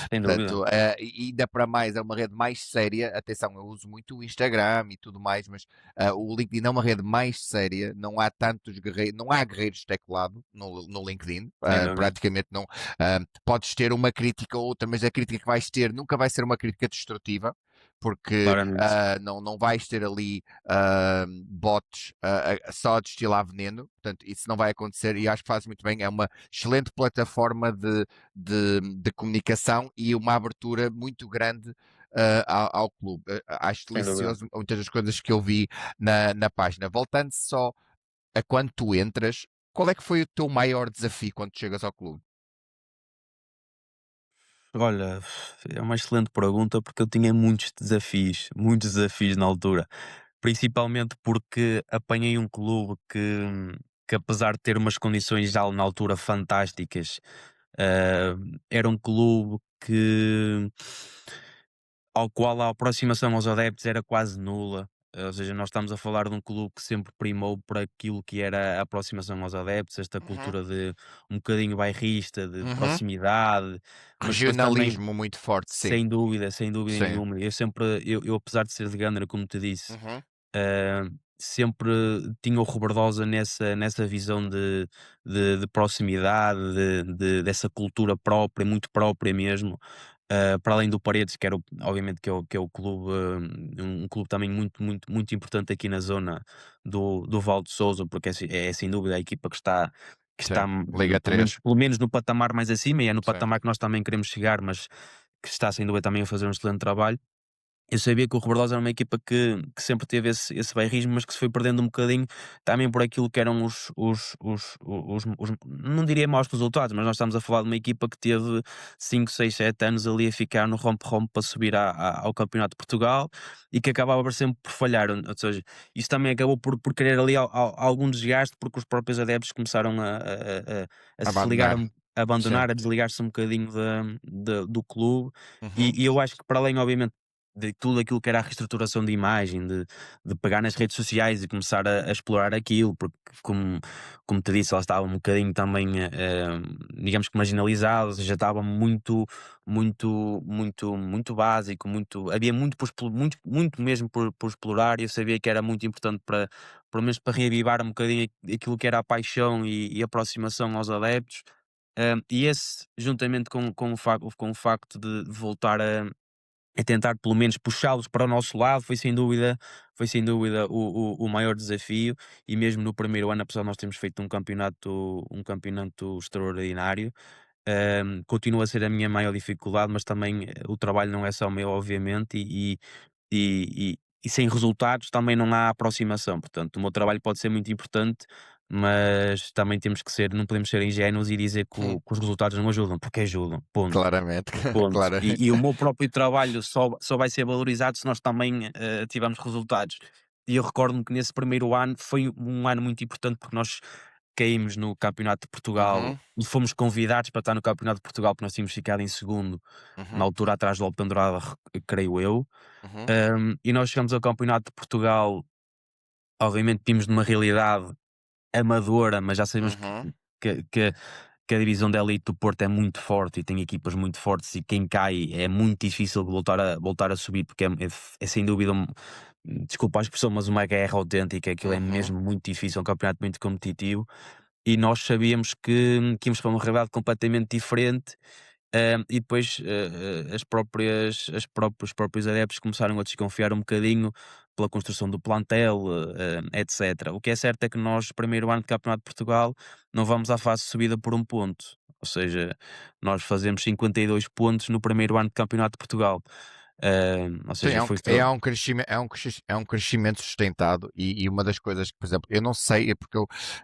sem dúvida. Portanto, e ainda para mais, é uma rede mais séria. Atenção, eu uso muito o Instagram e tudo mais, mas o LinkedIn é uma rede mais séria. Não há tantos guerreiros, não há guerreiros de teclado no LinkedIn. Sem dúvida. Praticamente não. Podes ter uma crítica ou outra, mas a crítica que vais ter nunca vai ser uma crítica destrutiva. Porque Claramente. não vais ter ali bots só a destilar veneno, portanto, isso não vai acontecer e acho que faz muito bem. É uma excelente plataforma de comunicação e uma abertura muito grande ao clube. Acho Sem dúvida. delicioso muitas das coisas que eu vi na página. Voltando só a quando tu entras, qual é que foi o teu maior desafio quando chegas ao clube? Olha, é uma excelente pergunta porque eu tinha muitos desafios na altura. Principalmente porque apanhei um clube que apesar de ter umas condições já na altura fantásticas, ah, era um clube ao qual a aproximação aos adeptos era quase nula. Ou seja, nós estamos a falar de um clube que sempre primou por aquilo que era a aproximação aos adeptos, esta Uhum, cultura de um bocadinho bairrista, de uhum. proximidade, mas depois também, Regionalismo muito forte, sim. sem dúvida Sim. nenhuma, eu apesar de ser de Gandra, como te disse, Uhum. sempre tinha o Rebordosa nessa visão de proximidade, dessa cultura própria, muito própria mesmo. Para além do Paredes, que era obviamente que é o clube, um clube também muito importante aqui na zona do Val de Sousa, porque é sem dúvida a equipa que está Sim. Liga pelo menos, 3. pelo menos no patamar mais acima, e é no Sim. patamar que nós também queremos chegar, mas que está sem dúvida também a fazer um excelente trabalho. Eu sabia que o Rebordosa era uma equipa que sempre teve esse bairrismo, mas que se foi perdendo um bocadinho também por aquilo que eram não diria maus resultados, mas nós estamos a falar de uma equipa que teve 5 6 7 anos ali a ficar no rompe-rompe para subir ao Campeonato de Portugal e que acabava sempre por falhar. Ou seja, isso também acabou por querer ali algum desgaste, porque os próprios adeptos começaram a se desligar, Abandonar. a Sim. abandonar, a desligar-se um bocadinho do clube. Uhum. E eu acho que para além, obviamente, de tudo aquilo que era a reestruturação de imagem, de pegar nas redes sociais e começar a explorar aquilo, porque como te disse, ela estava um bocadinho também, digamos que marginalizada, ou seja, estava muito básico, havia muito muito mesmo por explorar, e eu sabia que era muito importante para, pelo menos para reavivar um bocadinho aquilo que era a paixão e a aproximação aos adeptos. E esse, juntamente com o facto de voltar a tentar pelo menos puxá-los para o nosso lado, foi sem dúvida o maior desafio. E mesmo no primeiro ano, apesar de nós termos feito um campeonato extraordinário, continua a ser a minha maior dificuldade, mas também o trabalho não é só meu, obviamente, e sem resultados também não há aproximação. Portanto, o meu trabalho pode ser muito importante, mas também não podemos ser ingénuos e dizer que, Hum. que os resultados não ajudam, porque ajudam, ponto. Claramente. Ponto. E Claramente. o meu próprio trabalho só vai ser valorizado se nós também, tivermos resultados. E eu recordo-me que nesse primeiro ano foi um ano muito importante, porque nós caímos no Campeonato de Portugal Uhum. e fomos convidados para estar no Campeonato de Portugal, porque nós tínhamos ficado em segundo, na Uhum. altura atrás do Alpendurada, creio eu. Uhum. E nós chegamos ao Campeonato de Portugal, obviamente vimos numa realidade amadora, mas já sabemos Uhum. que que que a divisão de elite do Porto é muito forte e tem equipas muito fortes, e quem cai é muito difícil voltar a subir, porque é sem dúvida desculpa a expressão, mas uma guerra autêntica. Aquilo é Uhum. mesmo muito difícil, é um campeonato muito competitivo, e nós sabíamos que íamos para uma realidade completamente diferente. E depois, os próprios adeptos começaram a desconfiar um bocadinho pela construção do plantel, etc. O que é certo é que nós, primeiro ano de Campeonato de Portugal, não vamos à fase de subida por um ponto. Ou seja, nós fazemos 52 pontos no primeiro ano de Campeonato de Portugal. Ou Sim, seja, foi extra... é um crescimento sustentado e uma das coisas que, por exemplo, eu não sei, é porque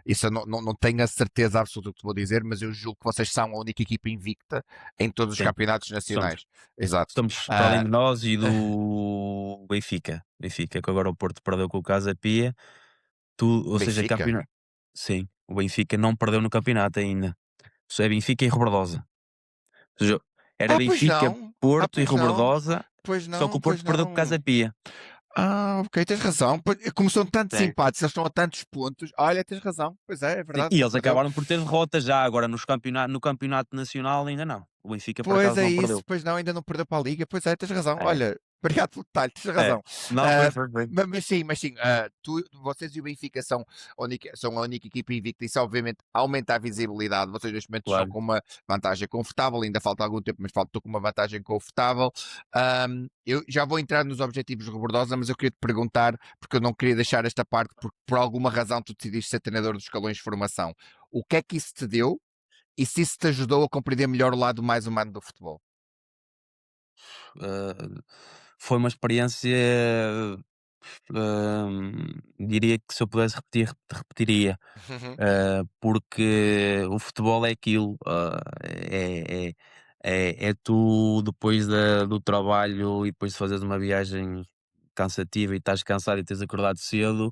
isso eu não tenho a certeza absoluta do que vou dizer, mas eu julgo que vocês são a única equipa invicta em todos os Sim, campeonatos somos. nacionais. Exato. Estamos para além Ah, de nós e do Benfica. Benfica, que agora o Porto perdeu com o Casa Pia. Ou seja, Benfica? campeonato. Sim, o Benfica não perdeu no campeonato ainda. Só é Benfica e Rebordosa. Ou seja, era Pois Benfica, não. Porto e Pois não. Rebordosa, Pois só que não, o pois Porto perdeu com o não. Casa Pia. Ok, tens razão. Como são tantos Sim. empates, eles estão a tantos pontos. Olha, tens razão. Pois é Sim, verdade, e não eles perdeu. acabaram por ter derrota já, agora no campeonato nacional ainda não. O Benfica por Pois acaso é não isso, perdeu. pois não, ainda não perdeu para a Liga. Pois é, tens razão. É, Olha, obrigado pelo detalhe, tens é. razão. Não, Ah, foi. mas sim, vocês e o Benfica são a única equipa invicta. Isso obviamente aumenta a visibilidade. Vocês neste momento estão Claro. com uma vantagem confortável, ainda falta algum tempo, mas faltou com uma vantagem confortável. Eu já vou entrar nos objetivos de Rebordosa, mas eu queria te perguntar, porque eu não queria deixar esta parte, porque por alguma razão tu decidiste ser treinador dos escalões de formação. O que é que isso te deu? E se isso te ajudou a compreender melhor o lado mais humano do futebol? Ah, foi uma experiência, diria que se eu pudesse repetir, repetiria. Porque o futebol é aquilo, é tu depois do trabalho e depois de fazeres uma viagem cansativa e estás cansado e tens acordado cedo,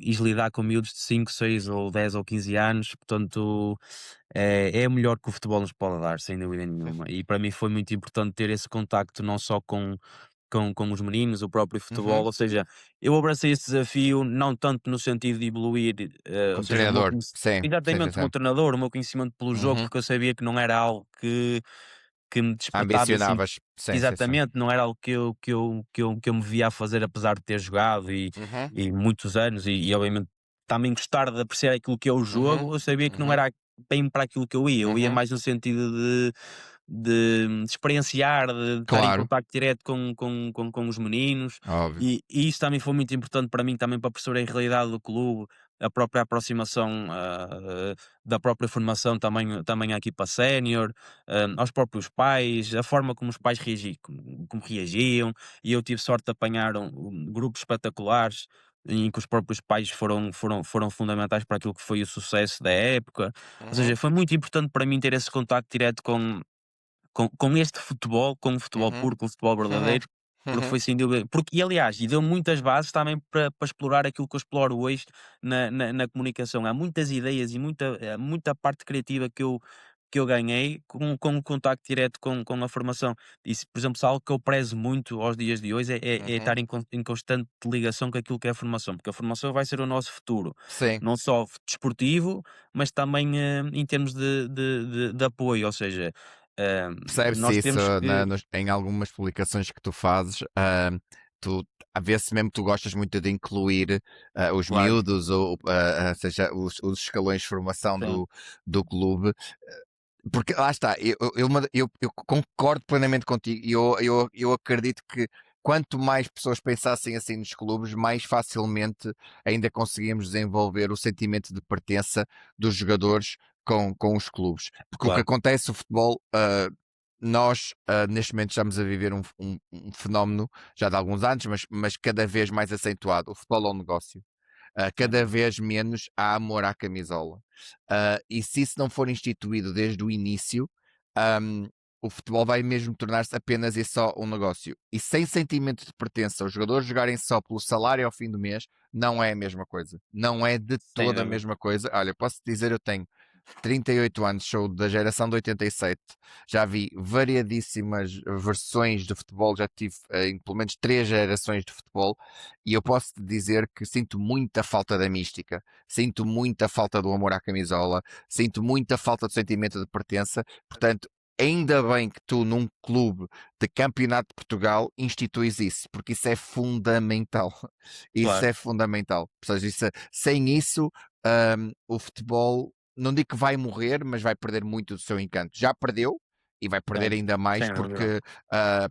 ires lidar com miúdos de 5 6 ou 10 ou 15 anos, portanto, é o melhor que o futebol nos pode dar, sem dúvida nenhuma. E para mim foi muito importante ter esse contacto não só com os meninos, o próprio futebol, Uhum. ou seja, eu abracei esse desafio não tanto no sentido de evoluir, ou Como seja, o meu treinador, sim, sim, sim, exatamente, o meu sim. treinador, o meu conhecimento pelo jogo, Uhum. porque eu sabia que não era algo que me despertava assim Ambicionavas, sim, sim, sim. exatamente, não era algo que eu me via a fazer apesar de ter jogado Uhum, e muitos anos e obviamente também gostar de apreciar aquilo que é o uhum, jogo, eu sabia que não uhum, era bem para aquilo que eu ia uhum. mais no sentido de experienciar, de estar em Claro, contacto direto com os meninos, óbvio. e isso também foi muito importante para mim, também para perceber a realidade do clube, a própria aproximação, da própria formação também à equipa sénior, aos próprios pais, a forma como os pais como reagiam, e eu tive sorte de apanhar grupos espetaculares em que os próprios pais foram fundamentais para aquilo que foi o sucesso da época. Ou seja, Uhum, foi muito importante para mim ter esse contacto direto com este futebol, com o futebol uhum, puro, com o futebol uhum, verdadeiro, porque uhum, foi sem dúvida porque e aliás, e deu muitas bases também para explorar aquilo que eu exploro hoje na comunicação. Há muitas ideias e muita parte criativa que eu ganhei com o contacto direto com a formação. E se, por exemplo, se há algo que eu prezo muito aos dias de hoje é uhum. estar em constante ligação com aquilo que é a formação, porque a formação vai ser o nosso futuro, Sim, não só desportivo, mas também, em termos de apoio, ou seja, percebe-se nós isso temos que em algumas publicações que tu fazes. Tu, a ver se mesmo tu gostas muito de incluir os claro, miúdos, ou seja, os escalões de formação sim, do clube. Porque lá está, eu concordo plenamente contigo e eu acredito que quanto mais pessoas pensassem assim nos clubes, mais facilmente ainda conseguíamos desenvolver o sentimento de pertença dos jogadores com os clubes. Porque o que claro, acontece no futebol, nós neste momento estamos a viver um fenómeno já de alguns anos, mas cada vez mais acentuado. O futebol é um negócio. sim, Cada vez menos há amor à camisola. E se isso não for instituído desde o início, um, o futebol vai mesmo tornar-se apenas e só um negócio. E sem sentimento de pertença, os jogadores jogarem só pelo salário ao fim do mês, não é a mesma coisa. Não é de sem toda a dúvida, mesma coisa. Olha, posso dizer, eu tenho 38 anos, sou da geração de 87, já vi variadíssimas versões de futebol, já tive em pelo menos 3 gerações de futebol e eu posso te dizer que sinto muita falta da mística, sinto muita falta do amor à camisola, sinto muita falta do sentimento de pertença, portanto, ainda bem que tu num clube de campeonato de Portugal instituís isso, porque isso é fundamental. Isso claro, é fundamental. Ou seja, sem isso, o futebol não digo que vai morrer, mas vai perder muito do seu encanto. Já perdeu e vai perder sim, ainda mais sem dúvida,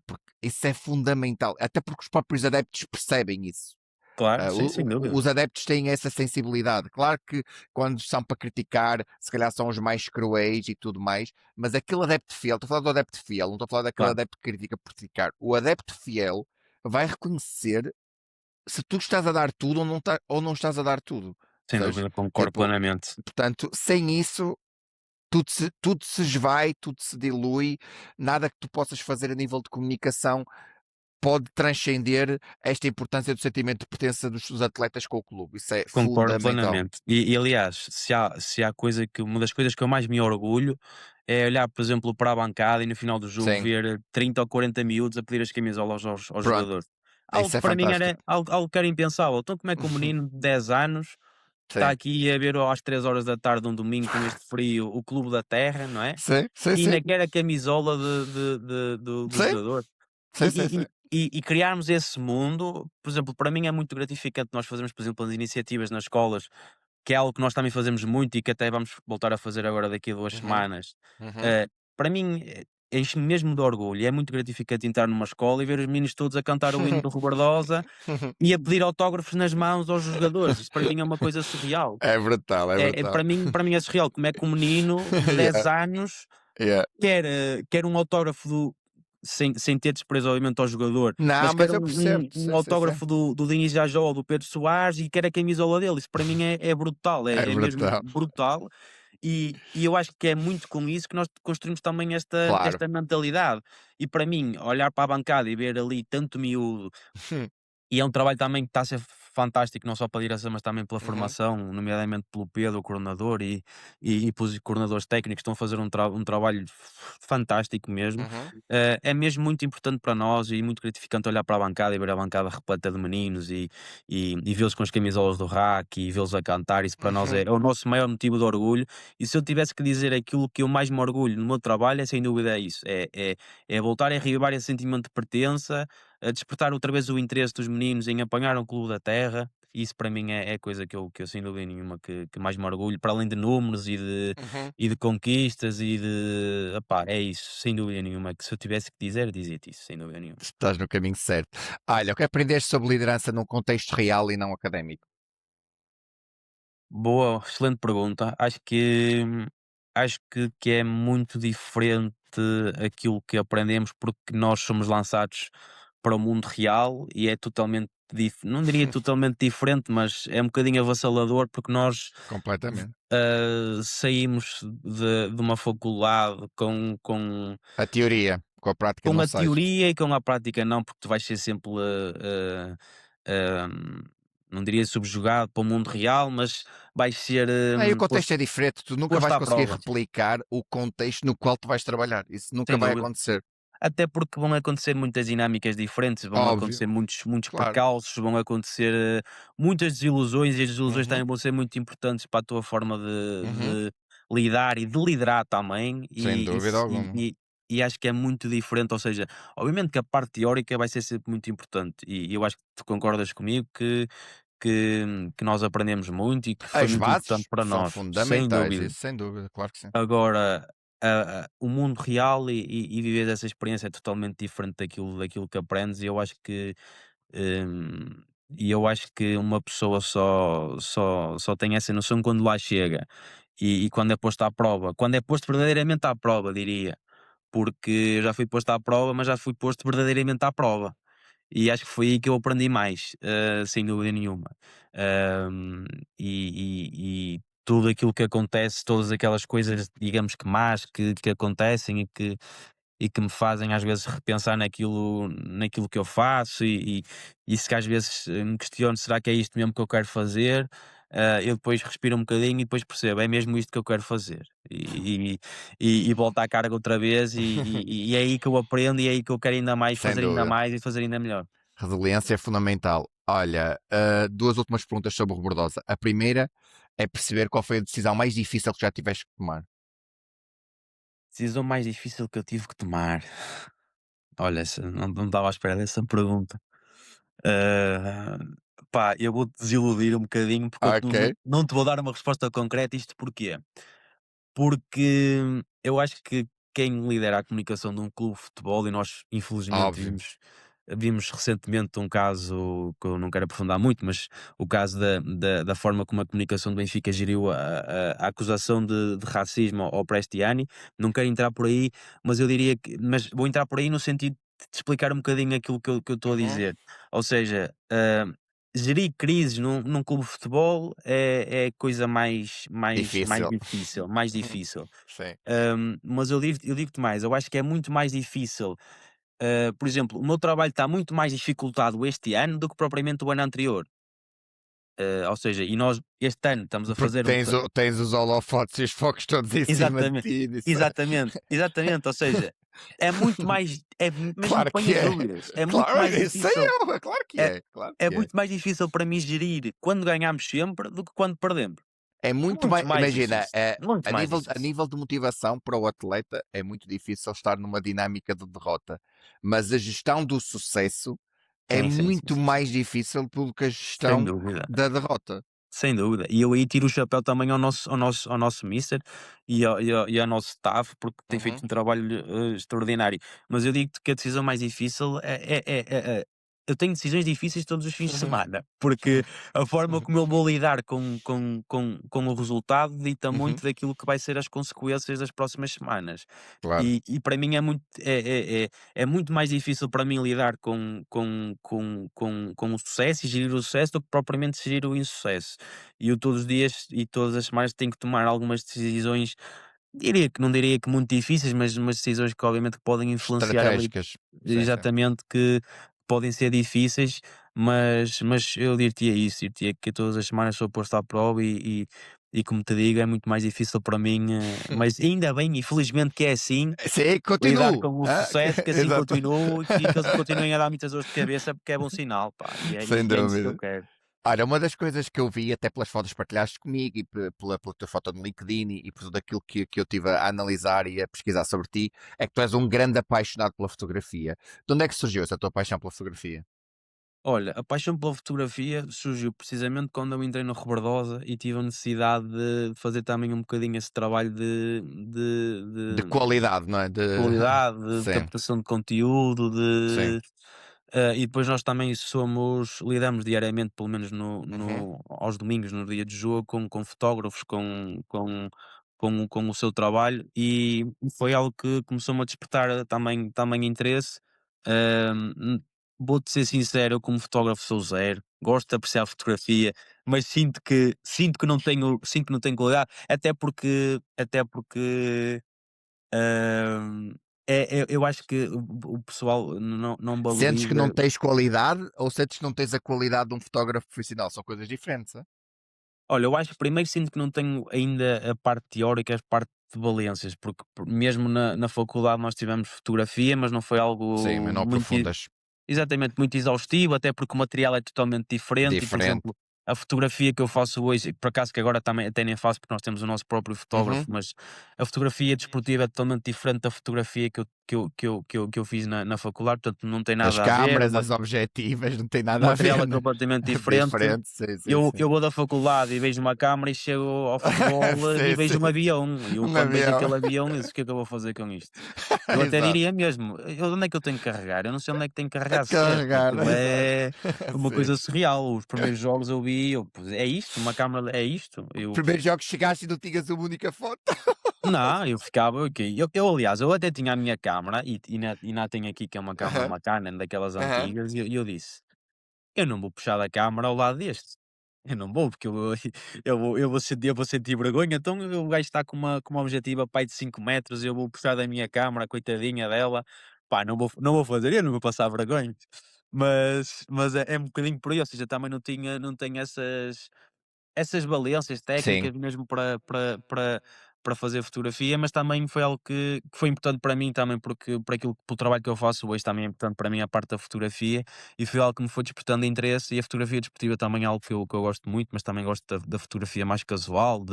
porque isso é fundamental. Até porque os próprios adeptos percebem isso. Claro, sim, sem dúvida. Os adeptos têm essa sensibilidade. Claro que quando são para criticar, se calhar são os mais cruéis e tudo mais, mas aquele adepto fiel, estou a falar do adepto fiel, não estou a falar daquele Claro, adepto que critica por criticar. O adepto fiel vai reconhecer se tu estás a dar tudo ou não estás a dar tudo. sem Percebes? dúvida, concordo Tipo, plenamente. portanto, sem isso, tudo se esvai, tudo se dilui, nada que tu possas fazer a nível de comunicação pode transcender esta importância do sentimento de pertença dos atletas com o clube. Isso é Concordo fundamental. plenamente. E aliás, se há coisa que uma das coisas que eu mais me orgulho é olhar, por exemplo, para a bancada e no final do jogo Sim, ver 30 ou 40 miúdos a pedir as camisolas aos pronto, jogadores. Algo isso que é para mim era fantástico. algo que era impensável. Então como é que um menino de 10 anos está Sim. aqui a ver às 3 horas da tarde um domingo com este frio o Clube da Terra, não é? Sim, sim, E sim. ainda quer a camisola do Sim, jogador. sim, sim, sim. E criarmos esse mundo, por exemplo, para mim é muito gratificante nós fazermos, por exemplo, as iniciativas nas escolas, que é algo que nós também fazemos muito e que até vamos voltar a fazer agora daqui a 2 Uhum, semanas. uhum. Para mim, enche-me mesmo de orgulho, é muito gratificante entrar numa escola e ver os meninos todos a cantar o hino do Rebordоса e a pedir autógrafos nas mãos aos jogadores. Isso para mim é uma coisa surreal. É brutal, é brutal. Para mim é surreal como é que um menino de Yeah, 10 anos yeah. quer um autógrafo sem ter desprezo obviamente ao jogador, Não, mas quer mas eu um percebo. um um Sim, sim, sim. autógrafo do Dini Jajó ou do Pedro Soares e quer a camisola dele. Isso para mim é brutal, É é mesmo brutal. brutal, e eu acho que é muito com isso que nós construímos também esta Claro. esta mentalidade. E para mim, olhar para a bancada e ver ali tanto miúdo e é um trabalho também que está a ser fantástico, não só para a direção, mas também pela Uhum, formação, nomeadamente pelo Pedro, o coordenador, e pelos coordenadores técnicos, estão a fazer um trabalho fantástico mesmo. uhum. É mesmo muito importante para nós e muito gratificante olhar para a bancada e ver a bancada repleta de meninos e vê-los com as camisolas do RAC e vê-los a cantar. Isso para nós é, Uhum. é o nosso maior motivo de orgulho. E se eu tivesse que dizer aquilo que eu mais me orgulho no meu trabalho, é sem dúvida isso: é voltar a reavivar esse sentimento de pertença, a despertar outra vez o interesse dos meninos em apanhar um clube da terra. Isso para mim é coisa que eu sem dúvida nenhuma que mais me orgulho, para além de números Uhum. e de conquistas e de opá, é isso, sem dúvida nenhuma, que se eu tivesse que dizer, dizia-te isso, sem dúvida nenhuma. Estás no caminho certo. Olha, o que aprendeste sobre liderança num contexto real e não académico? Boa, excelente pergunta. Acho que é muito diferente aquilo que aprendemos, porque nós somos lançados para o mundo real e é totalmente não diria totalmente diferente, mas é um bocadinho avassalador porque nós Completamente. saímos de uma faculdade A teoria, com a prática com não a sais. teoria e com a prática não, porque tu vais ser sempre não diria subjugado para o mundo real, mas vais ser Não, e o posto, contexto é diferente, tu nunca posto vais à conseguir prova, replicar o contexto no qual tu vais trabalhar. Isso nunca sem vai dúvida. acontecer. Até porque vão acontecer muitas dinâmicas diferentes, vão Óbvio, acontecer muitos claro. percalços, vão acontecer muitas desilusões e as desilusões Uhum, também vão ser muito importantes para a tua forma uhum. de lidar e de liderar também, Sem e, dúvida isso- e, alguma. e- e acho que é muito diferente. Ou seja, obviamente que a parte teórica vai ser sempre muito importante, e eu acho que tu concordas comigo que nós aprendemos muito e que foi As muito importante bases para são nós, sem fundamentais, dúvida. isso sem dúvida, claro que sim. Agora, o mundo real e viver essa experiência é totalmente diferente daquilo que aprendes, hum, e eu acho que uma pessoa só tem essa noção quando lá chega e quando é posto à prova. Quando é posto verdadeiramente à prova, diria, porque eu já fui posto à prova, mas já fui posto verdadeiramente à prova. E acho que foi aí que eu aprendi mais, sem dúvida nenhuma. Hum, e tudo aquilo que acontece, todas aquelas coisas, digamos que más que acontecem e que me fazem às vezes repensar naquilo que eu faço e se que às vezes me questiono, será que é isto mesmo que eu quero fazer? Eu depois respiro um bocadinho e depois percebo, é mesmo isto que eu quero fazer. E volto à carga outra vez e é aí que eu aprendo e é aí que eu quero ainda mais, Sem fazer ainda dúvida. mais e fazer ainda melhor. Resiliência é fundamental. Olha, duas últimas perguntas sobre o Rebordosa. A primeira é perceber qual foi a decisão mais difícil que já tiveste que tomar. Decisão mais difícil que eu tive que tomar. Olha, não estava à espera dessa pergunta. Ah, pá, eu vou-te desiludir um bocadinho porque eu Ok, não te vou dar uma resposta concreta. Isto porquê? Porque eu acho que quem lidera a comunicação de um clube de futebol, e nós infelizmente óbvio. vimos vimos recentemente um caso que eu não quero aprofundar muito, mas o caso da forma como a comunicação do Benfica geriu a acusação de racismo ao Prestiani. Não quero entrar por aí, mas eu diria que, mas vou entrar por aí no sentido de explicar um bocadinho aquilo que eu estou a Uhum. dizer. Ou seja, gerir crises num clube de futebol é a coisa mais Difícil. difícil, mais difícil. Sim. Mas eu digo-te mais, eu acho que é muito mais difícil. Por exemplo, o meu trabalho está muito mais dificultado este ano do que propriamente o ano anterior. Ou seja, e nós este ano estamos a Porque fazer um tra tens os holofotes e os focos todos em cima de exatamente, ti. Isso é. exatamente, ou seja, é muito mais mesmo Claro que que ponhas é. dúvidas, é muito Claro, mais isso aí difícil, é, claro que é é, claro é que é. muito mais difícil para mim gerir quando ganhamos sempre do que quando perdemos. É muito Muito mais, mais imagina, difícil, muito mais a difícil. nível de motivação para o atleta é muito difícil estar numa dinâmica de derrota, mas a gestão do sucesso é Sim, sim, sim, muito sim, sim. mais difícil do que a Sem gestão dúvida. da derrota. Sem dúvida. E eu aí tiro o chapéu também ao nosso mister e ao nosso staff, porque tem feito Uhum, um trabalho, extraordinário. Mas eu digo-te que a decisão mais difícil eu tenho decisões difíceis todos os fins de semana, porque a forma como eu vou lidar com o resultado dita uhum, muito daquilo que vai ser as consequências das próximas semanas. claro. E para mim é muito mais difícil para mim lidar com o sucesso e gerir o sucesso do que propriamente gerir o insucesso. E eu todos os dias e todas as semanas tenho que tomar algumas decisões, não diria que muito difíceis, mas umas decisões que obviamente podem influenciar ali, Estratégicas. Sim, sim. exatamente, que podem ser difíceis, mas eu dir-te-ia isso, dir-te-ia que todas as semanas sou posto à prova e como te digo, é muito mais difícil para mim, mas ainda bem e felizmente que é assim, Sim, lidar continuo. com o sucesso, que assim Exato. continuo e que eles continuem a dar muitas dores de cabeça, porque é bom sinal, pá, e é Sem e é isso que eu dúvida. quero. Olha, uma das coisas que eu vi, até pelas fotos partilhadas comigo e pela tua foto no LinkedIn e por tudo aquilo que eu tive a analisar e a pesquisar sobre ti, é que tu és um grande apaixonado pela fotografia. De onde é que surgiu essa tua paixão pela fotografia? Olha, a paixão pela fotografia surgiu precisamente quando eu entrei no Rebordosa e tive a necessidade de fazer também um bocadinho esse trabalho De de qualidade, não é? De... qualidade, de Sim, captação de conteúdo, sim. e depois nós também lidamos diariamente, pelo menos Uhum. aos domingos, no dia de jogo, com fotógrafos, com o seu trabalho, e foi algo que começou-me a despertar também interesse. Vou-te ser sincero, eu como fotógrafo sou zero, gosto de apreciar a fotografia, mas sinto que não tenho qualidade, até porque Hã, eu acho que o pessoal não Sentes que não valoriza. tens qualidade ou sentes que não tens a qualidade de um fotógrafo profissional? São coisas diferentes, é? Olha, eu acho que primeiro sinto que não tenho ainda a parte teórica, a parte de valências, porque mesmo na faculdade nós tivemos fotografia, mas não foi Sim, algo mas não muito aprofundas. exatamente, muito exaustivo, até porque o material é totalmente diferente e, por Diferente. exemplo, a fotografia que eu faço hoje, por acaso que agora também até nem faço porque nós temos o nosso próprio fotógrafo, Uhum. mas a fotografia desportiva é totalmente diferente da fotografia que eu fiz na faculdade, portanto não tem As nada a ver, câmaras, as objetivas, não tem o nada a material ver, é né? completamente diferente. Diferente, sim, sim, Eu sim. eu vou da faculdade e vejo uma câmara e chego ao futebol, e Sim, vejo um sim. avião, e eu Um quando vejo avião. aquele avião eu disse: "O que é que eu vou fazer com isto?". Eu até Exato. diria mesmo: Onde é que eu tenho que carregar? Eu não sei onde é que tenho que A carregar sequer, porque carregar, aquilo exato. é uma Sim. coisa surreal. Os primeiros jogos eu vi, "Pois é isto? Uma câmara é isto?". Eu Primeiros jogos chegaste e não tinhas uma única foto. não, eu ficava ok. Aliás, eu até tinha a minha câmara e ainda tenho aqui que é uma câmara, Aham, uma Canon daquelas aham. antigas, e eu disse: "Eu não vou puxar da câmara ao lado deste". Eu não vou, porque eu vou sentir vergonha, então o gajo está com uma objetiva pai de 5 metros, eu vou puxar da minha câmara, coitadinha dela, pá, não vou fazer, eu não vou passar vergonha. Mas é um bocadinho por aí, ou seja, também não tenho essas valências Sim, técnicas mesmo para fazer fotografia, mas também foi algo que foi importante para mim também, porque pelo trabalho que eu faço hoje também é importante para mim a parte da fotografia, e foi algo que me foi despertando interesse, e a fotografia desportiva também é algo que eu gosto muito, mas também gosto da fotografia mais casual,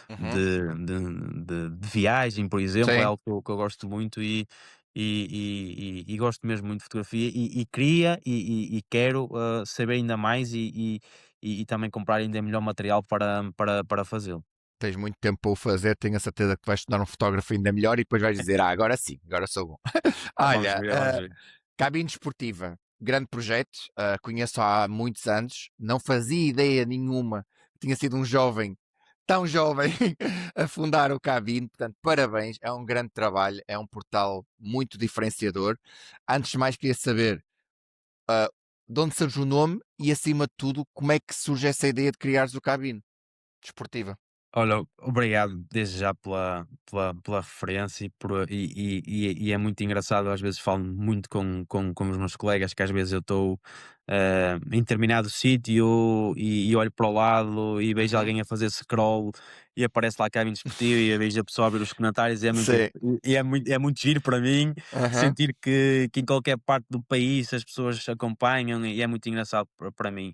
uhum, de viagem, por exemplo, é sim. algo que eu gosto muito, e gosto mesmo muito de fotografia, e queria e quero, saber ainda mais, e também comprar ainda melhor material para fazê-lo. Tens muito tempo para o fazer, tenho a certeza que vais tornar um fotógrafo ainda melhor e depois vais dizer: agora sim, agora sou bom. Vamos Olha, ver, vamos ver. cabine desportiva. grande projeto, conheço há muitos anos, não fazia ideia nenhuma, tinha sido um jovem, tão jovem, a fundar o Cabine, portanto, parabéns, é um grande trabalho, é um portal muito diferenciador. Antes de mais, queria saber de onde surge o nome e, acima de tudo, como é que surge essa ideia de criares o Cabine desportiva? Olha, obrigado desde já pela referência e é muito engraçado, às vezes falo muito com os meus colegas que às vezes eu estou em determinado sítio e olho para o lado e vejo Uhum. alguém a fazer scroll e aparece lá Kevin Desportivo e eu vejo a pessoa a ver os comentários e Sim. é muito giro para mim Aham. sentir que em qualquer parte do país as pessoas acompanham e é muito engraçado para mim.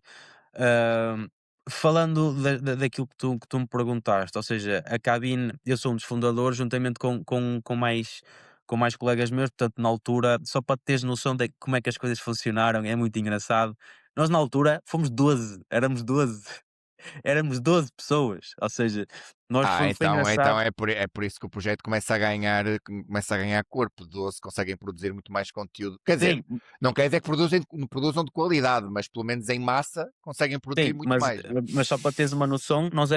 Ahm, Falando daquilo que tu me perguntaste, ou seja, a Cabine, eu sou um dos fundadores, juntamente com mais colegas meus, portanto, na altura, só para teres noção de como é que as coisas funcionaram, é muito engraçado. Nós, na altura, fomos 12, éramos 12, éramos 12 pessoas, ou seja, foi Então engraçado. é por isso que o projeto começa a ganhar corpo. 12 conseguem produzir muito mais conteúdo. Quer dizer, Sim, não quer dizer que produzam de qualidade, mas pelo menos em massa conseguem produzir sim, muito mais, né? mas só para teres uma noção, nós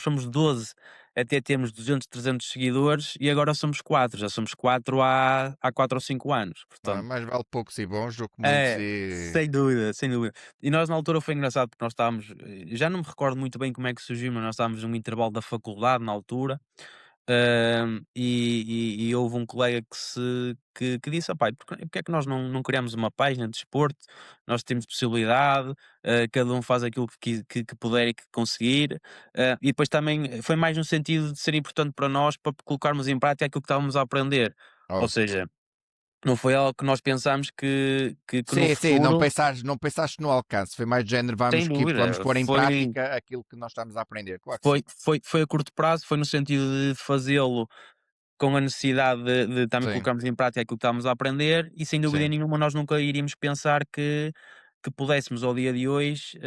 somos 12 até temos 200, 300 seguidores e agora somos 4, já somos 4 há 4 ou 5 anos, portanto Mais vale poucos e bons do que muitos é, e. sem dúvida, sem dúvida. E nós na altura foi engraçado porque nós estávamos, já não me recordo muito bem como é que surgiu, mas nós estávamos num intervalo da faculdade na altura, e houve um colega que disse: "Opá, e porque é que nós não criamos uma página de desporto? Nós temos possibilidade, cada um faz aquilo que puder e que conseguir", e depois também foi mais no sentido de ser importante para nós, para colocarmos em prática aquilo que estávamos a aprender. Ou Oh. seja, não foi algo que nós pensámos que no Sim, sim, futuro. não pensaste no alcance, foi mais de género, Sem vamos dúvida, pôr em prática aquilo que nós estamos a aprender. Claro que sim. foi a curto prazo, foi no sentido de fazê-lo com a necessidade de também Sim, colocarmos em prática aquilo que estávamos a aprender e sem dúvida sim. nenhuma nós nunca iríamos pensar que pudéssemos ao dia de hoje,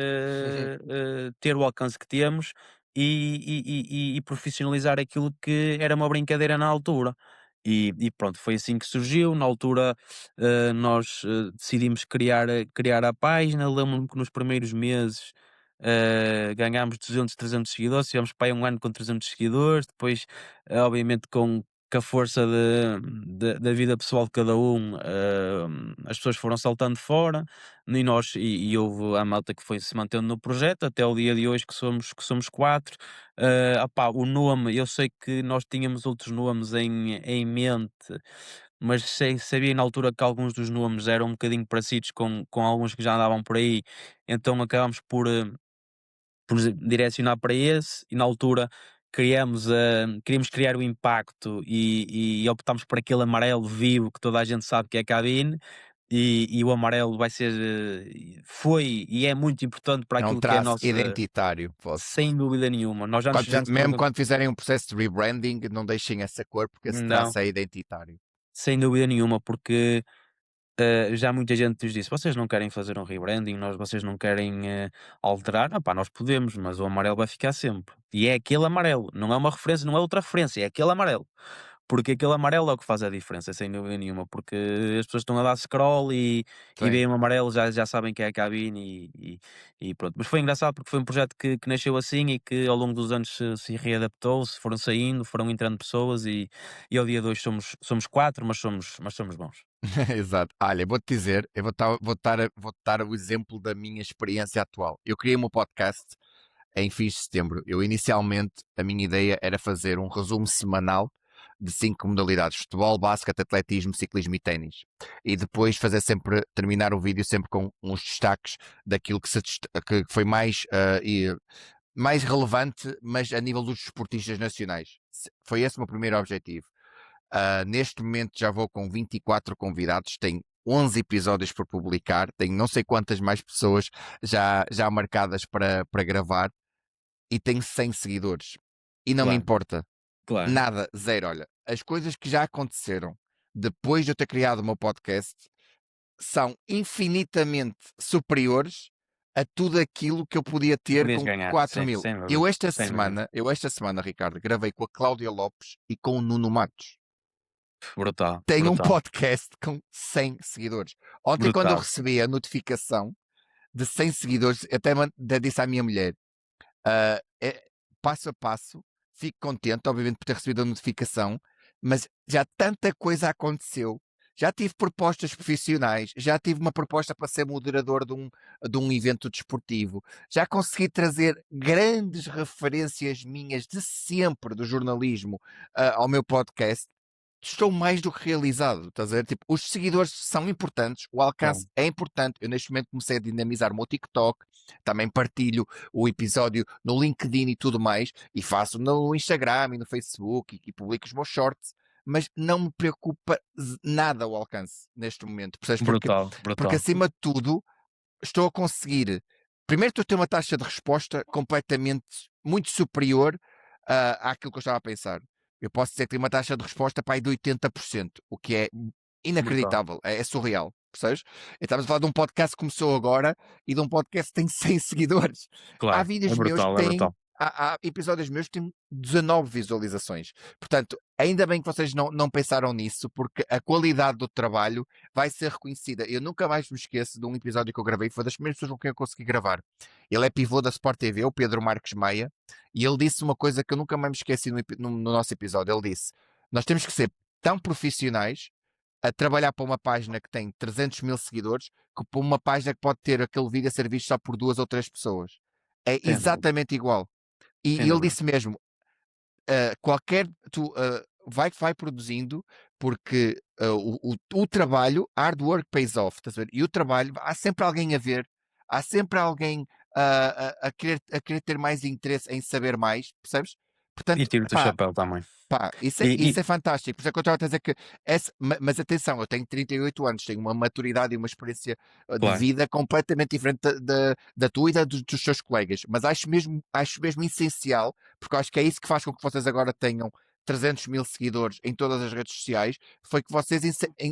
ter o alcance que temos e profissionalizar aquilo que era uma brincadeira na altura. E pronto, foi assim que surgiu. Na altura, nós, decidimos criar a página. Lembro-me que nos primeiros meses, ganhámos 200, 300 seguidores, tivemos para aí 1 ano com 300 seguidores, depois, obviamente com a força da vida pessoal de cada um, as pessoas foram saltando fora e houve a malta que foi se mantendo no projeto até o dia de hoje que somos 4. Opá, o nome, eu sei que nós tínhamos outros nomes em mente, mas sabia na altura que alguns dos nomes eram um bocadinho parecidos com alguns que já andavam por aí, então acabámos por direcionar para esse e na altura queríamos criar o impacto e optámos por aquele amarelo vivo que toda a gente sabe que é cabine e o amarelo vai ser, foi e é muito importante para É um aquilo que é a traço nossa, identitário vosso. sem dúvida nenhuma. Nós já nos Mesmo pergun quando fizerem um processo de rebranding, não deixem essa cor, porque esse não, traço é identitário. sem dúvida nenhuma, porque já muita gente nos disse: "Vocês não querem fazer um rebranding, vocês não querem, alterar?" Opá, nós podemos, mas o amarelo vai ficar sempre. E é aquele amarelo, não é uma referência, não é outra referência, é aquele amarelo. Porque aquele amarelo é o que faz a diferença, sem dúvida nenhuma, porque as pessoas estão a dar scroll e Sim. veem o amarelo, já sabem que é a cabine e pronto. Mas foi engraçado porque foi um projeto que nasceu assim e que ao longo dos anos se readaptou, se foram saindo, foram entrando pessoas e ao dia de hoje somos 4, mas somos bons. Exato. Olha, vou-te dizer, eu vou dar o exemplo da minha experiência atual. Eu criei o meu podcast em fins de setembro. Eu inicialmente, a minha ideia era fazer um resumo semanal de 5 modalidades: futebol, basquete, atletismo, ciclismo e ténis. E depois terminar o vídeo sempre com uns destaques daquilo que foi mais relevante, mas a nível dos desportistas nacionais. Foi esse o meu primeiro objetivo. Neste momento já vou com 24 convidados, tenho 11 episódios por publicar, tenho não sei quantas mais pessoas já marcadas para gravar e tenho 100 seguidores. E não me Claro, importa. claro. Nada, zero. Olha, as coisas que já aconteceram depois de eu ter criado o meu podcast são infinitamente superiores a tudo aquilo que eu podia Que ter podias com ganhar, 4 sim, mil. sem dúvida, sem dúvida. Eu esta semana, Ricardo, gravei com a Cláudia Lopes e com o Nuno Matos. Brutal, tem um brutal, podcast com 100 seguidores. Ontem, quando eu brutal. recebi a notificação de 100 seguidores, até disse à minha mulher, passo a passo, fico contente, obviamente, por ter recebido a notificação, mas já tanta coisa aconteceu. Já tive propostas profissionais, já tive uma proposta para ser moderador de um evento desportivo, já consegui trazer grandes referências minhas de sempre do jornalismo ao meu podcast. Estou mais do que realizado, estás a ver? Tipo, os seguidores são importantes, o Claro. alcance é importante. Eu neste momento comecei a dinamizar o meu TikTok, também partilho o episódio no LinkedIn e tudo mais, e faço no Instagram e no Facebook e publico os meus shorts, mas não me preocupa nada o alcance neste momento, percebes? Brutal, Porque brutal. acima de tudo estou a conseguir. Primeiro, estou a ter uma taxa de resposta completamente muito superior àquilo que eu estava a pensar. Eu posso dizer que tenho uma taxa de resposta para aí de 80%, o que é Brutal. inacreditável, é surreal, percebes? Estamos a falar de um podcast que começou agora e de um podcast que tem 100 seguidores. Há Claro, é vídeos meus que brutal, é têm, brutal. há episódios meus que têm 19 visualizações. Portanto, ainda bem que vocês não pensaram nisso, porque a qualidade do trabalho vai ser reconhecida. Eu nunca mais me esqueço de um episódio que eu gravei, foi das primeiras pessoas com quem eu consegui gravar. Ele é pivô da Sport TV, o Pedro Marques Maia, e ele disse uma coisa que eu nunca mais me esqueci no nosso episódio. Ele disse: nós temos que ser tão profissionais a trabalhar para uma página que tem 300 mil seguidores que para uma página que pode ter aquele vídeo a ser visto só por 2 ou 3 pessoas. É Sem dúvida, exatamente igual. sem E ele dúvida. disse mesmo: vai produzindo, porque o trabalho, hard work pays off, estás a ver? E o trabalho, há sempre alguém a ver, há sempre alguém a querer ter mais interesse em saber mais, percebes? E Portanto, tiro-te o pá, chapéu também. pá, isso é, E isso é fantástico. Por isso é que eu estava a dizer que. Mas atenção, eu tenho 38 anos, tenho uma maturidade e uma experiência de claro, vida completamente diferente da tua e dos teus colegas. Mas acho mesmo essencial, porque eu acho que é isso que faz com que vocês agora tenham 300 mil seguidores em todas as redes sociais. Foi que vocês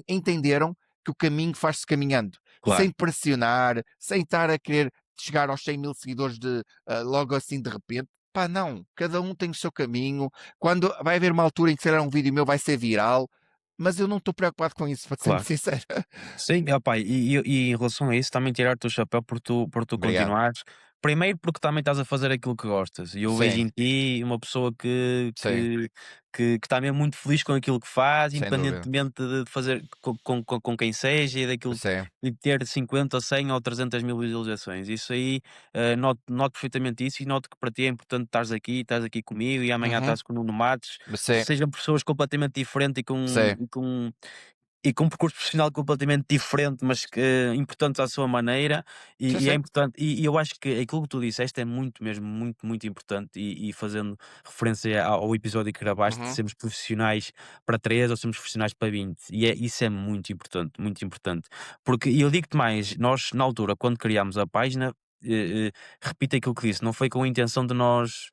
entenderam que o caminho faz-se caminhando, sem claro, pressionar, sem estar a querer chegar aos 100 mil seguidores logo assim de repente. Pá, não, cada um tem o seu caminho. Quando vai haver uma altura em que será um vídeo meu vai ser viral, mas eu não estou preocupado com isso, para ser muito claro. sincero. Sim, opá, e em relação a isso, também tirar-te o chapéu por tu Obrigado. continuares. Primeiro porque também estás a fazer aquilo que gostas. E eu vejo Sim, em ti uma pessoa que sim, que que que está mesmo muito feliz com aquilo que faz, sem dúvida. independentemente de fazer com quem seja e daquilo Sim. de ter 50, 100 ou 300 mil visualizações. Isso aí, noto perfeitamente isso e noto que para ti é importante estás aqui comigo e amanhã Uhum. estás com o Nuno Matos, Sim, sejam pessoas completamente diferentes sim, e com um percurso profissional completamente diferente, mas que importantes à sua maneira, sim, e é sim. importante, e eu acho que aquilo que tu disseste é muito mesmo, muito, muito importante, e fazendo referência ao episódio que gravaste, de Uhum. sermos profissionais para 3 ou sermos profissionais para 20, e isso é muito importante, muito importante. Porque, e eu digo-te mais, nós na altura, quando criámos a página, repito aquilo que disse, não foi com a intenção de nós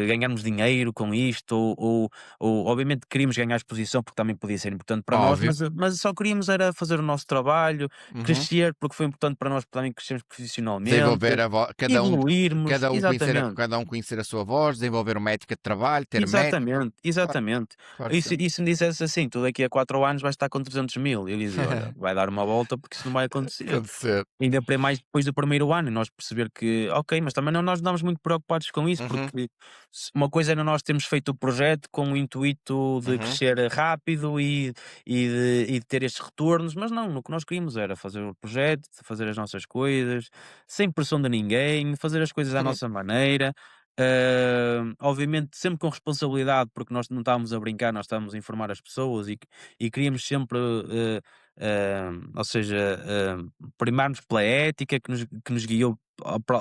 ganharmos dinheiro com isto, ou obviamente queríamos ganhar exposição, porque também podia ser importante para nós, Óbvio. mas só queríamos era fazer o nosso trabalho, Uhum. crescer, porque foi importante para nós também crescermos profissionalmente, Desenvolver evoluirmos, cada um exatamente. cada um conhecer a sua voz, desenvolver uma ética de trabalho, ter métrica. Exatamente, Claro, exatamente. claro que E sim. se me dissesse assim: "Tu daqui a 4 anos vais estar com 300.000", eu dizia: "Olha, vai dar uma volta porque isso não vai acontecer". Acontecer. Ainda para mais depois do primeiro ano, nós perceber que, ok, mas também não nós andamos muito preocupados com isso, Uhum. porque uma coisa era nós termos feito o projeto com o intuito de Uhum. crescer rápido e de ter estes retornos, mas não, o que nós queríamos era fazer o projeto, fazer as nossas coisas, sem pressão de ninguém, fazer as coisas à nossa maneira. Obviamente sempre com responsabilidade, porque nós não estávamos a brincar, nós estávamos a informar as pessoas e queríamos sempre, ou seja, primarmos pela ética que nos guiou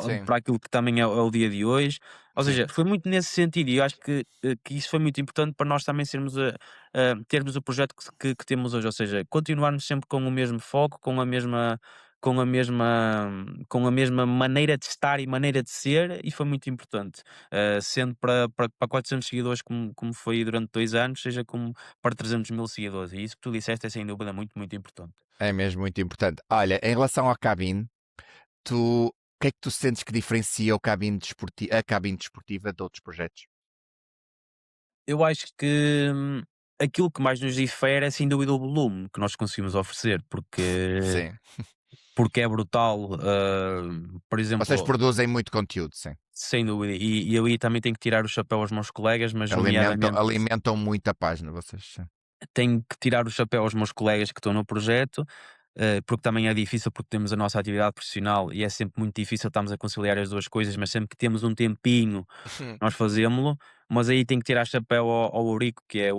Sim, para aquilo que também é o dia de hoje. Ou sim. seja, foi muito nesse sentido e eu acho que isso foi muito importante para nós também termos o projeto que temos hoje, ou seja, continuarmos sempre com o mesmo foco, com a mesma maneira de estar e maneira de ser, e foi muito importante. Sendo para 400 seguidores, como foi durante 2 anos, seja como para 300.000 seguidores. E isso que tu disseste é sem dúvida muito, muito importante. É mesmo muito importante. Olha, em relação à cabine, o que é que tu sentes que diferencia a cabine desportiva de outros projetos? Eu acho que aquilo que mais nos difere é sem dúvida o volume que nós conseguimos oferecer, Sim. porque é brutal, por Vocês exemplo, produzem muito conteúdo, sim. sem dúvida, e eu aí também tenho que tirar o chapéu aos meus colegas, mas Alimentam, nomeadamente alimentam muito a página, vocês. Sim. tenho que tirar o chapéu aos meus colegas que estão no projeto, porque também é difícil, porque temos a nossa atividade profissional e é sempre muito difícil estarmos a conciliar as 2 coisas, mas sempre que temos um tempinho nós fazemos-lo, mas aí tenho que tirar chapéu ao Eurico, que é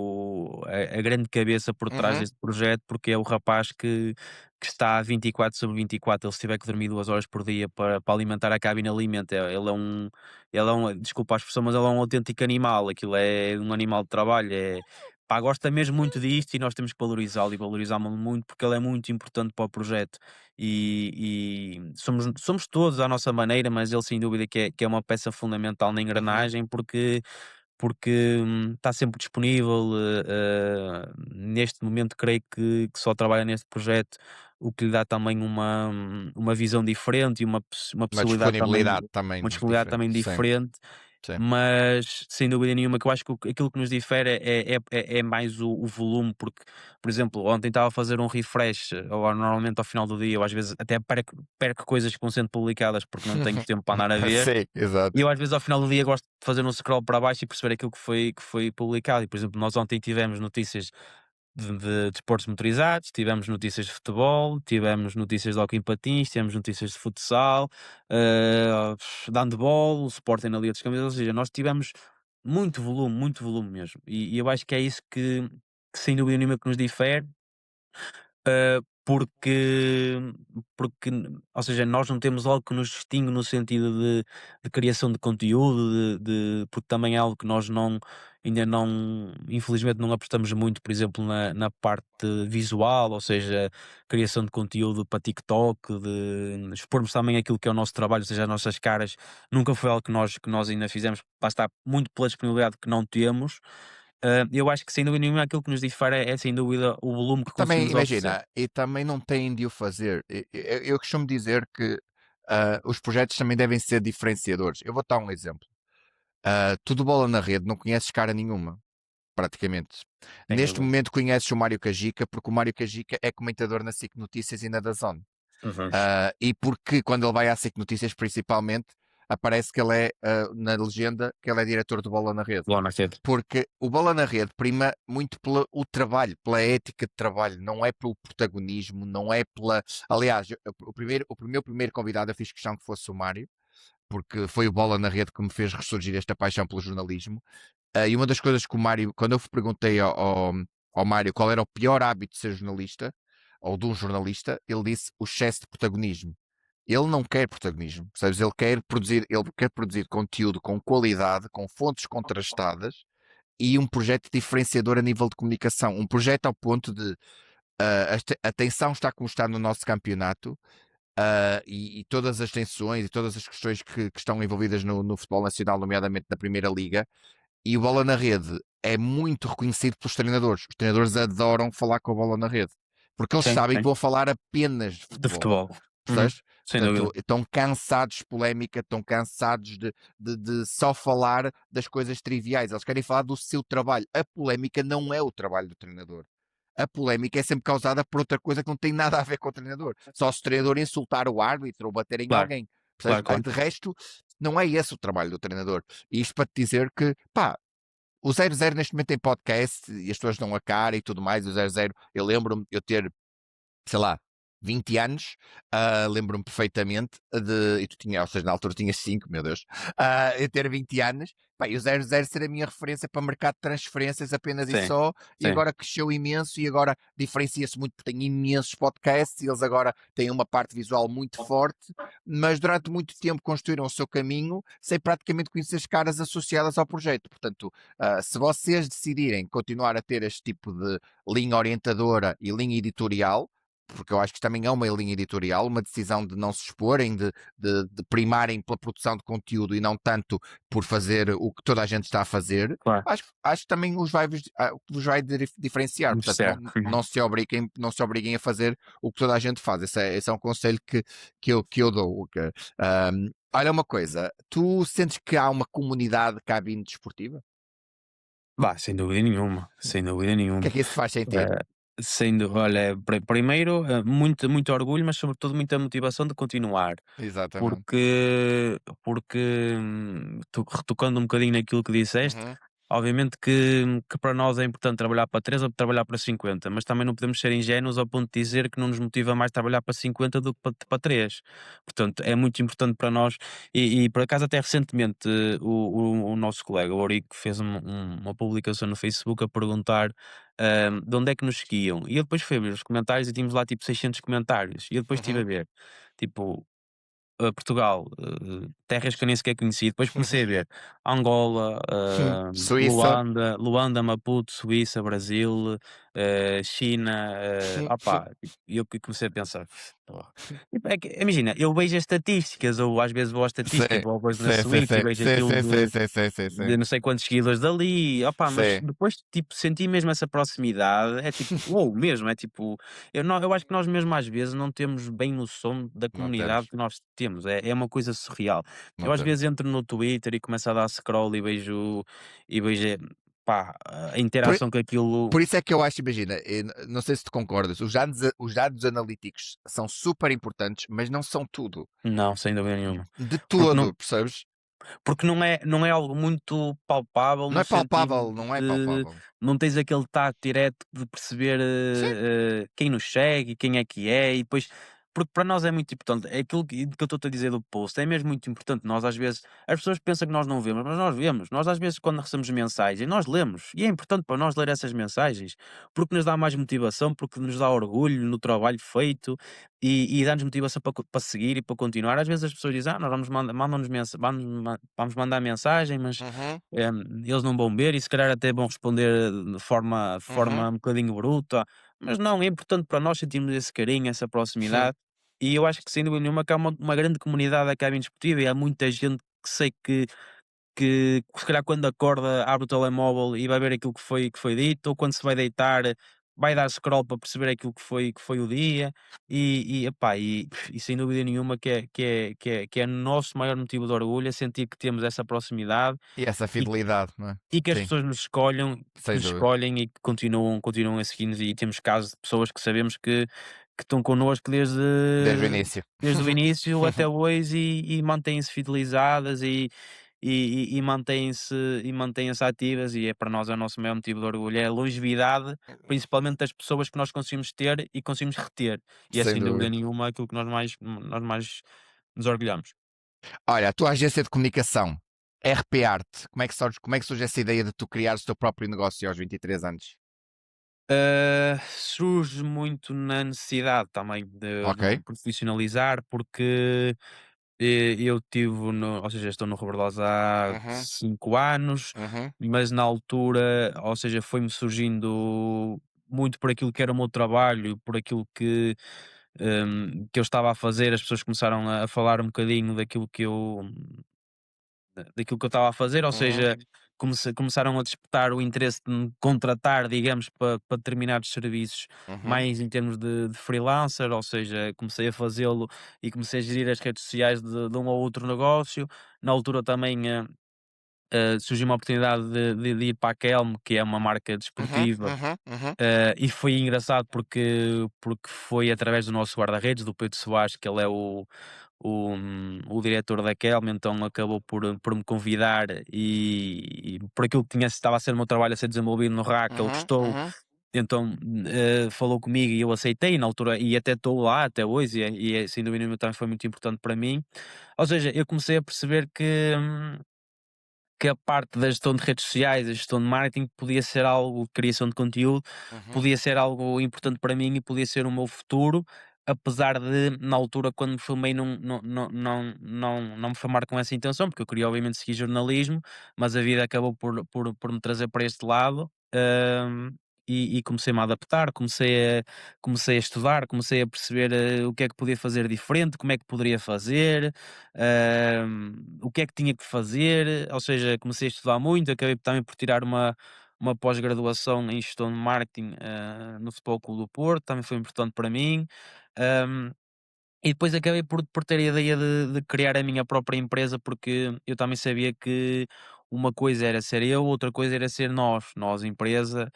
a grande cabeça por trás Uhum. deste projeto, porque é o rapaz que está 24/24. Ele se tiver que dormir 2 horas por dia para alimentar a cabine, alimenta. Ele é um, desculpa a expressão, mas ele é um autêntico animal. Aquilo é um animal de trabalho. Pá, gosta mesmo muito disto e nós temos que valorizá-lo e valorizá-lo muito, porque ele é muito importante para o projeto. E somos todos à nossa maneira, mas ele sem dúvida que é uma peça fundamental na Uhum. engrenagem, porque está sempre disponível. Neste momento, creio que só trabalha neste projeto, o que lhe dá também uma visão diferente e uma Uma possibilidade também, disponibilidade também uma disponibilidade diferente. também Sim, diferente. sim. Mas, sem dúvida nenhuma, que eu acho que aquilo que nos difere é mais o volume, porque, por exemplo, ontem estava a fazer um refresh, ou normalmente ao final do dia, eu às vezes até perco coisas que vão sendo publicadas porque não tenho tempo para andar a ver, Sim, e exato. eu às vezes ao final do dia gosto de fazer um scroll para baixo e perceber aquilo que foi publicado. E, por exemplo, nós ontem tivemos notícias de desportos motorizados, tivemos notícias de futebol, tivemos notícias de hóquei em patins, tivemos notícias de futsal, eh, de handball, o Sporting na Liga dos Campeões, ou seja, nós tivemos muito volume mesmo. E eu acho que é isso que sem dúvida nenhuma que nos difere, porque ou seja, nós não temos algo que nos distingue no sentido de criação de conteúdo, porque também é algo que nós ainda não, infelizmente não apostamos muito, por exemplo, na parte visual, ou seja, criação de conteúdo para TikTok, de expormos também aquilo que é o nosso trabalho, ou seja, as nossas caras, nunca foi algo que nós ainda fizemos, lá está, muito pela disponibilidade que não temos. Eu acho que sem dúvida nenhuma aquilo que nos difere é sem dúvida o volume que Também, conseguimos oferecer. imagina, e também não têm de o fazer. Eu costumo dizer que os projetos também devem ser diferenciadores. Eu vou dar um exemplo. Tu de bola na rede não conheces cara nenhuma, praticamente. Sem Neste dúvida. momento conheces o Mário Cajica, porque o Mário Cajica é comentador na SIC Notícias e na DAZN. Uhum. E porque quando ele vai à SIC Notícias, principalmente, aparece que ele é, na legenda, que ele é diretor de bola na rede. Boa noite. Porque o bola na rede prima muito pelo o trabalho, pela ética de trabalho, não é pelo protagonismo, não é pela. Aliás, o meu primeiro convidado eu fiz questão que fosse o Mário, porque foi o bola na rede que me fez ressurgir esta paixão pelo jornalismo. E uma das coisas que o Mário, quando eu perguntei ao Mário qual era o pior hábito de ser jornalista, ou de um jornalista, ele disse o excesso de protagonismo. Ele não quer protagonismo, percebes? Ele quer produzir conteúdo com qualidade, com fontes contrastadas e um projeto diferenciador a nível de comunicação. Um projeto ao ponto de a tensão está como está no nosso campeonato, e todas as tensões e todas as questões que estão envolvidas no futebol nacional, nomeadamente na Primeira Liga, e o Bola na Rede é muito reconhecido pelos treinadores. Os treinadores adoram falar com a bola na rede, porque eles Sim, sabem que sim. vão falar apenas de De futebol. futebol. Uhum. Percebes? Sem Portanto, dúvida. estão cansados de polémica, estão cansados de só falar das coisas triviais. Eles querem falar do seu trabalho. A polémica não é o trabalho do treinador. A polémica é sempre causada por outra coisa que não tem nada a ver com o treinador. Só se o treinador insultar o árbitro ou bater em Claro, alguém. Percebes? claro, claro. De resto, não é esse o trabalho do treinador. E isto para te dizer que, pá, o 0-0 neste momento tem podcast e as pessoas dão a cara e tudo mais. O 0-0, eu lembro-me eu ter, sei lá, 20 anos, lembro-me perfeitamente e tu tinha, ou seja, na altura tinhas 5, meu Deus, eu ter 20 anos, pá, e o 0-0 ser a minha referência para mercado de transferências apenas e Sim, só, e sim. agora cresceu imenso e agora diferencia-se muito porque tem imensos podcasts e eles agora têm uma parte visual muito forte, mas durante muito tempo construíram o seu caminho sem praticamente conhecer as caras associadas ao projeto. Portanto, se vocês decidirem continuar a ter este tipo de linha orientadora e linha editorial, porque eu acho que também é uma linha editorial, uma decisão de não se exporem, de primarem pela produção de conteúdo e não tanto por fazer o que toda a gente está a fazer, Claro. acho que também vos vai diferenciar. Portanto, Beneficiar. não, Uhum. não se obriguem a fazer o que toda a gente faz. Esse é um conselho que eu dou. Olha uma coisa, tu sentes que há uma comunidade de cabine desportiva? Bah, sem dúvida nenhuma, sem dúvida O que é nenhuma. que isso te faz sentir? Eh, olha, primeiro, muito, muito orgulho, mas sobretudo muita motivação de continuar. Exatamente. Porque, retocando um bocadinho naquilo que disseste, Uhum. obviamente que para nós é importante trabalhar para 3 ou trabalhar para 50, mas também não podemos ser ingénuos ao ponto de dizer que não nos motiva mais trabalhar para 50 do que para 3. Portanto, é muito importante para nós e por acaso até recentemente o nosso colega, o Eurico, fez uma publicação no Facebook a perguntar, de onde é que nos seguiam. E eu depois fui a ver os comentários e tínhamos lá tipo 600 comentários. E eu depois estive a Uhum. ver, tipo, Portugal, terras que eu nem sequer conhecia. Depois comecei a ver Angola, Suíça. Luanda, Maputo, Suíça, Brasil, China, opá, e eu que comecei a pensar, porra. Tipo, é que, imagina, eu vejo as estatísticas, ou às vezes vou às estatísticas, Sim, vou ao coisa na sim, sim, Suíça e sim, vejo sim, aquilo sim, sim, de sim, sim, sim, sim. de não sei quantos seguidores dali, opá, mas Sim, depois, tipo, senti mesmo essa proximidade, é tipo, uou, mesmo, é tipo, eu acho que nós mesmo às vezes não temos bem noção da não comunidade temos, que nós temos, é uma coisa surreal. não Eu às temos. vezes entro no Twitter e começo a dar scroll e vejo, pá, a Por, interação que aquilo por isso é que eu acho, imagina, não sei se tu concordas, os dados analíticos são super importantes, mas não são tudo. não, sem dúvida nenhuma. De Porque não todo, percebes? Porque não é algo muito palpável Não no é sentido palpável, não é de palpável. não tens aquele tato direto de perceber, Sim. quem nos segue, quem é que é, e depois porque para nós é muito importante, é aquilo que eu estou-te a dizer do post, é mesmo muito importante. Nós às vezes as pessoas pensam que nós não vemos, mas nós vemos. Nós às vezes quando recebemos mensagens, nós lemos, e é importante para nós ler essas mensagens, porque nos dá mais motivação, porque nos dá orgulho no trabalho feito e dá-nos motivação para seguir e para continuar. Às vezes as pessoas dizem: nós vamos mandam-nos vamos mandar mensagem, mas, Uhum, eles não vão ver e se calhar até vão responder de forma uhum. forma um bocadinho bruta, mas não, é importante para nós sentirmos esse carinho, essa Sim. proximidade, e eu acho que sem dúvida nenhuma que há uma grande comunidade a cabem indiscutível e há muita gente que sei que se calhar quando acorda abre o telemóvel e vai ver aquilo que foi dito, ou quando se vai deitar vai dar scroll para perceber aquilo que foi o dia, epá, e sem dúvida nenhuma que é o nosso maior motivo de orgulho, é sentir que temos essa proximidade E essa e fidelidade, não é? e que as Sim, pessoas sem nos dúvida. escolhem e que continuam a seguir-nos, e temos casos de pessoas que sabemos que estão connosco Desde o início. desde o início até hoje e mantêm-se fidelizadas e mantêm-se ativas, e para nós é o nosso maior motivo de orgulho, é a longevidade, principalmente das pessoas que nós conseguimos ter e conseguimos reter, e é Sem sem dúvida dúvida. nenhuma aquilo que nós mais nos orgulhamos. Olha, a tua agência de comunicação, RP Arte, como é que surge essa ideia de tu criares o teu próprio negócio aos 23 anos? Surge muito na necessidade também de me Ok. profissionalizar, porque, eu tive ou seja, estou no Rebordós há Uhum, 5 anos, uhum, mas na altura, ou seja, foi-me surgindo muito por aquilo que era o meu trabalho, por aquilo que eu estava a fazer, as pessoas começaram a falar um bocadinho daquilo que eu estava a fazer, ou uhum, seja, começaram a despertar o interesse de me contratar, digamos, para determinados serviços, uhum, mais em termos de freelancer, ou seja, comecei a fazê-lo e comecei a gerir as redes sociais de um ou outro negócio. Na altura também surgiu uma oportunidade de ir para a Kelm, que é uma marca uhum, desportiva, uhum, uhum, e foi engraçado porque foi através do nosso guarda-redes, do Pedro Soares, que ele é o diretor da Kelm, então acabou por me convidar e por aquilo que estava a ser o meu trabalho a ser desenvolvido no RAC, ele uhum, gostou, uhum. então falou comigo e eu aceitei na altura e até estou lá até hoje e sem dúvida nenhuma também foi muito importante para mim. Ou seja, eu comecei a perceber que a parte da gestão de redes sociais, a gestão de marketing podia ser algo, criação de conteúdo, Uhum, podia ser algo importante para mim e podia ser o meu futuro, apesar de, na altura, quando me formei, não me formar com essa intenção, porque eu queria, obviamente, seguir jornalismo, mas a vida acabou por me trazer para este lado. E comecei-me a adaptar, comecei a estudar, comecei a perceber o que é que podia fazer diferente, como é que poderia fazer, o que é que tinha que fazer, ou seja, comecei a estudar muito, acabei também por tirar uma pós-graduação em gestão de marketing, no Futebol Clube do Porto, também foi importante para mim. Hum, e depois acabei por ter a ideia de criar a minha própria empresa, porque eu também sabia que uma coisa era ser eu, outra coisa era ser nós empresa.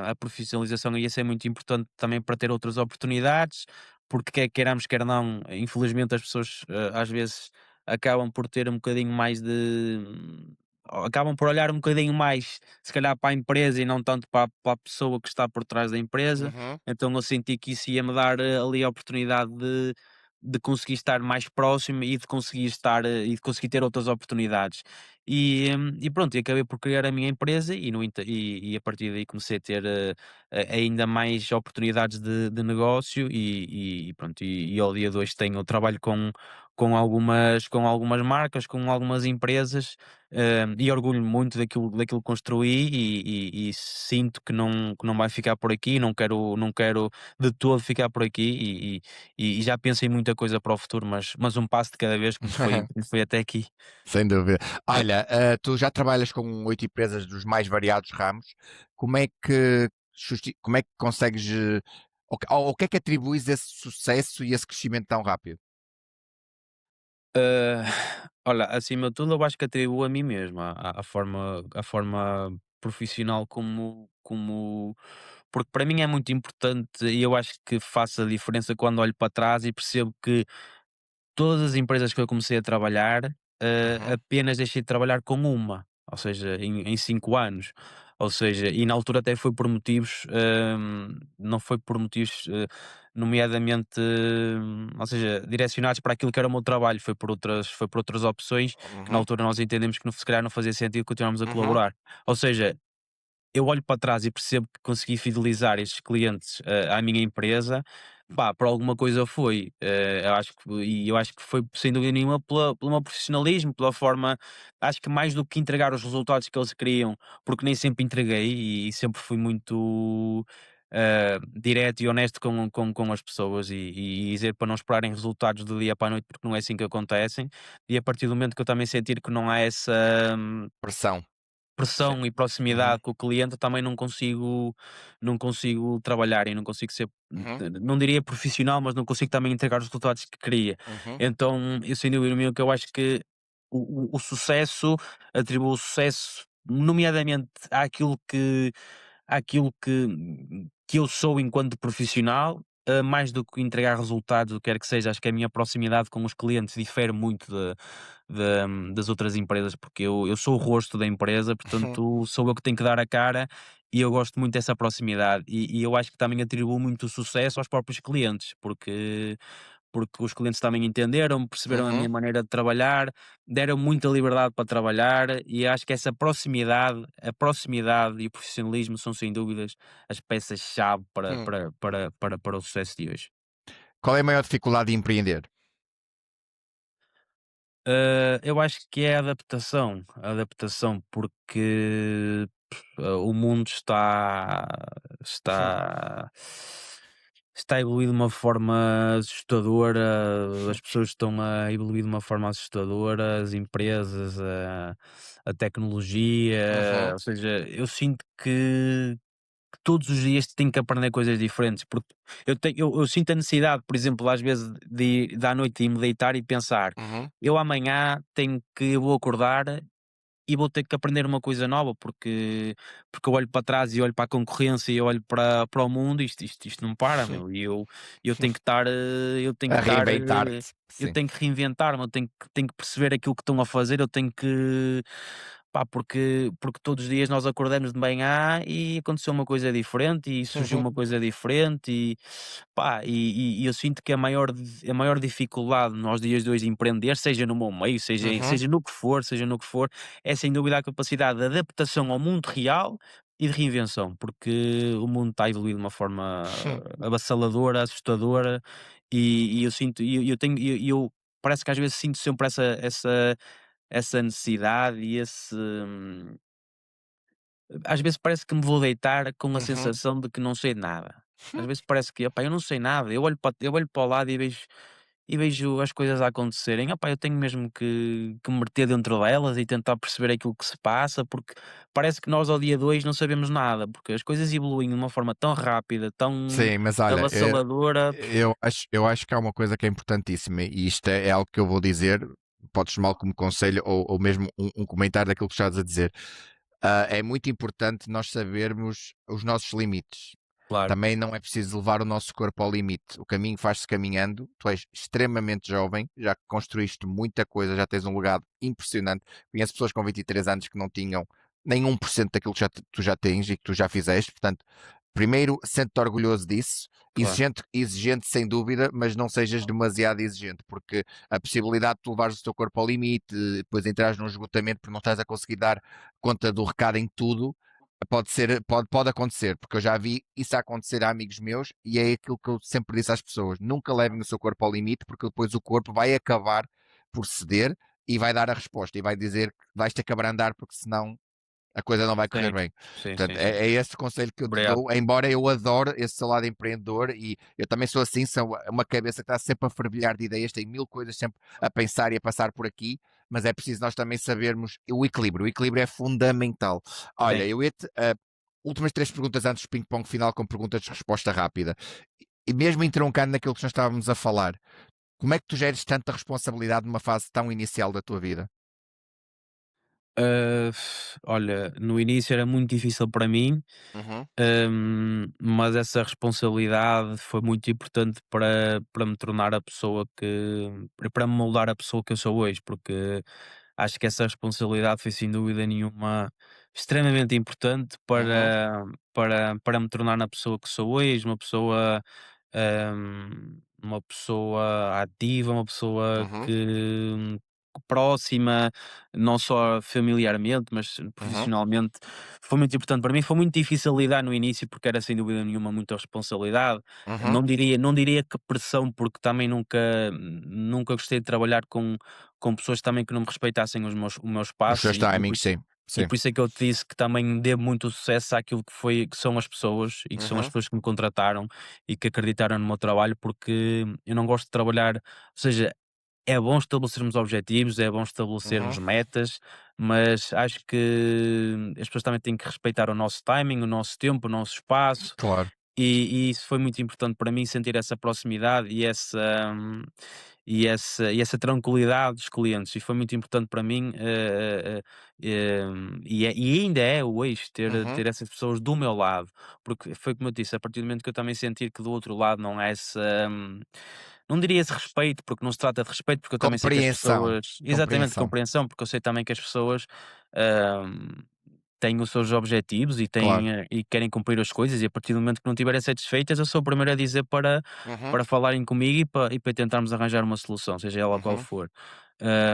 A profissionalização ia ser muito importante também para ter outras oportunidades, porque quer queiramos, quer não, infelizmente as pessoas, às vezes acabam por ter um bocadinho mais de acabam por olhar um bocadinho mais, se calhar, para a empresa e não tanto para a pessoa que está por trás da empresa. Uhum. Então eu senti que isso ia-me dar, ali a oportunidade de conseguir estar mais próximo e de conseguir estar, e de conseguir ter outras oportunidades. E pronto, e acabei por criar a minha empresa e e a partir daí comecei a ter, ainda mais oportunidades de negócio e pronto, e ao dia de hoje tenho trabalho com algumas marcas, com algumas empresas, e orgulho-me muito daquilo que construí e sinto que não vai ficar por aqui, não quero de todo ficar por aqui e já penso em muita coisa para o futuro, mas um passo de cada vez como foi até aqui. Sem dúvida. Olha, tu já trabalhas com 8 empresas dos mais variados ramos. Como é que consegues, ao que é que atribuis esse sucesso e esse crescimento tão rápido? Ah, olha, acima de tudo eu acho que atribuo a mim mesmo, a forma profissional porque para mim é muito importante e eu acho que faz a diferença quando olho para trás e percebo que todas as empresas que eu comecei a trabalhar, Uhum, apenas deixei de trabalhar com uma, ou seja, em 5 anos. Ou seja, e na altura até foi por motivos, não foi por motivos, nomeadamente, ou seja, direcionados para aquilo que era o meu trabalho, foi por outras opções que na uhum, altura nós entendemos que se calhar não fazia sentido continuarmos a uhum, colaborar. Ou seja, eu olho para trás e percebo que consegui fidelizar estes clientes, à minha empresa, pá, por alguma coisa foi. Eu acho que foi sem dúvida nenhuma pelo meu profissionalismo, pela forma, acho que mais do que entregar os resultados que eles queriam, porque nem sempre entreguei e sempre fui muito, direto e honesto com as pessoas e dizer para não esperarem resultados do dia para a noite, porque não é assim que acontecem. E a partir do momento que eu também sentir que não há essa pressão. Sim. pressão e Uhum, proximidade com o cliente, também não consigo trabalhar e não consigo ser, uhum, não diria profissional, mas não consigo também entregar os resultados que queria. uhum, Então, eu sem dúvida nenhuma que eu acho que o sucesso, atribuo o sucesso, nomeadamente àquilo que eu sou enquanto profissional, mais do que entregar resultados, o que quer que seja, acho que a minha proximidade com os clientes difere muito das outras empresas, porque eu sou o rosto da empresa, uhum, portanto sou eu que tenho que dar a cara e eu gosto muito dessa proximidade e eu acho que também atribuo muito sucesso aos próprios clientes, porque os clientes também entenderam, perceberam a minha uhum, maneira de trabalhar, deram muita liberdade para trabalhar e acho que essa proximidade, a proximidade e o profissionalismo são sem dúvidas as peças-chave para, hum. para, para, para, para o sucesso de hoje. Qual é a maior dificuldade de empreender? Eu acho que é a adaptação porque o mundo está está a evoluir de uma forma assustadora, as pessoas estão a evoluir de uma forma assustadora, as empresas, a tecnologia, Uhum, ou seja, eu sinto que todos os dias tenho que aprender coisas diferentes, porque eu sinto a necessidade, por exemplo, às vezes de à noite ir-me deitar e pensar: uhum, "Eu amanhã eu vou acordar e vou ter que aprender uma coisa nova", porque eu olho para trás e olho para a concorrência e olho para o mundo, isto não para, uhum. meu, e eu tenho que estar, A reinventar-te, eu sim. tenho que reinventar-me, eu tenho que perceber aquilo que estão a fazer, eu tenho que pá, porque todos os dias nós acordamos de manhã e aconteceu uma coisa diferente e surgiu Uhum, uma coisa diferente e, pá, e eu sinto que a maior dificuldade nos dias de hoje de empreender, seja no meu meio, seja uhum, seja no que for, é sem dúvida a capacidade de adaptação ao mundo real e de reinvenção, porque o mundo está a evoluir de uma forma hum, avassaladora, assustadora, e eu sinto e eu tenho e eu parece que às vezes sinto sempre essa necessidade e às vezes parece que me vou deitar com a uhum. sensação de que não sei nada. Às vezes parece que: "Epá, eu não sei nada", eu olho para o lado e vejo as coisas a acontecerem. "Epá, eu tenho mesmo que me meter dentro delas e tentar perceber aquilo que se passa", porque parece que nós ao dia 2 não sabemos nada, porque as coisas evoluem de uma forma tão rápida, tão Sim, mas olha, avassaladora. eu acho que há uma coisa que é importantíssima e isto é algo que eu vou dizer, podes tomar como conselho ou mesmo um comentário daquilo que estás a dizer. É muito importante nós sabermos os nossos limites. Claro, Também não é preciso levar o nosso corpo ao limite. O caminho faz-se caminhando. Tu és extremamente jovem, já construíste muita coisa, já tens um legado impressionante. Conheço pessoas com 23 anos que não tinham nem 1% daquilo que tu já tens e que tu já fizeste. Portanto, primeiro, sente-te orgulhoso disso. claro. Exigente sem dúvida, mas não sejas demasiado exigente, porque a possibilidade de tu levares o teu corpo ao limite, depois entrares num esgotamento porque não estás a conseguir dar conta do recado em tudo, pode acontecer, porque eu já vi isso acontecer a amigos meus e é aquilo que eu sempre disse às pessoas: nunca levem o seu corpo ao limite, porque depois o corpo vai acabar por ceder e vai dar a resposta e vai dizer que vais ter que abrandar, porque senão a coisa não vai correr Sim, bem. sim, Portanto, sim, sim. é esse conselho que eu te Obrigado. dou, embora eu adore esse seu lado empreendedor e eu também sou assim, sou uma cabeça que está sempre a fervilhar de ideias, tem mil coisas sempre a pensar e a passar por aqui, mas é preciso nós também sabermos o equilíbrio é fundamental. Olha, Sim. eu ia-te, últimas três perguntas antes do ping-pong final com perguntas de resposta rápida. E mesmo entroncando naquilo que nós estávamos a falar, como é que tu geres tanta responsabilidade numa fase tão inicial da tua vida? Ah, olha, no início era muito difícil para mim, Uhum, mas essa responsabilidade foi muito importante para me tornar a pessoa para me moldar a pessoa que eu sou hoje, porque acho que essa responsabilidade foi sem dúvida nenhuma extremamente importante uhum, para me tornar na pessoa que sou hoje, uma pessoa ativa, uma pessoa uhum, que próxima, não só familiarmente, mas uhum, profissionalmente, foi muito importante para mim. Foi muito difícil lidar no início, porque era sem dúvida nenhuma muita responsabilidade. uhum. Não diria que pressão, porque também nunca gostei de trabalhar com pessoas também que não me respeitassem o meu Os espaço seus timings, sim, e sim. por isso é que eu te disse que também devo muito sucesso àquilo que são as pessoas e que são as Uhum, pessoas que me contrataram e que acreditaram no meu trabalho, porque eu não gosto de trabalhar, ou seja, é bom estabelecermos objetivos, é bom estabelecermos uhum. metas, mas acho que as pessoas também têm que respeitar o nosso timing, o nosso tempo, o nosso espaço, Claro. e isso foi muito importante para mim, sentir essa proximidade e essa tranquilidade dos clientes, e foi muito importante para mim, e ainda é hoje Uhum. ter essas pessoas do meu lado, porque foi como eu disse, a partir do momento que eu também sentir que do outro lado não há não diria esse respeito, porque não se trata de respeito, porque eu também sei que as Compreensão, pessoas, exatamente, compreensão, compreensão, porque eu sei também que as pessoas, hum, têm os seus objetivos e claro. e querem cumprir as coisas, e a partir do momento que não estiverem satisfeitas, eu sou o primeiro a dizer Uhum, para falarem comigo e para tentarmos arranjar uma solução, seja ela qual uhum, for.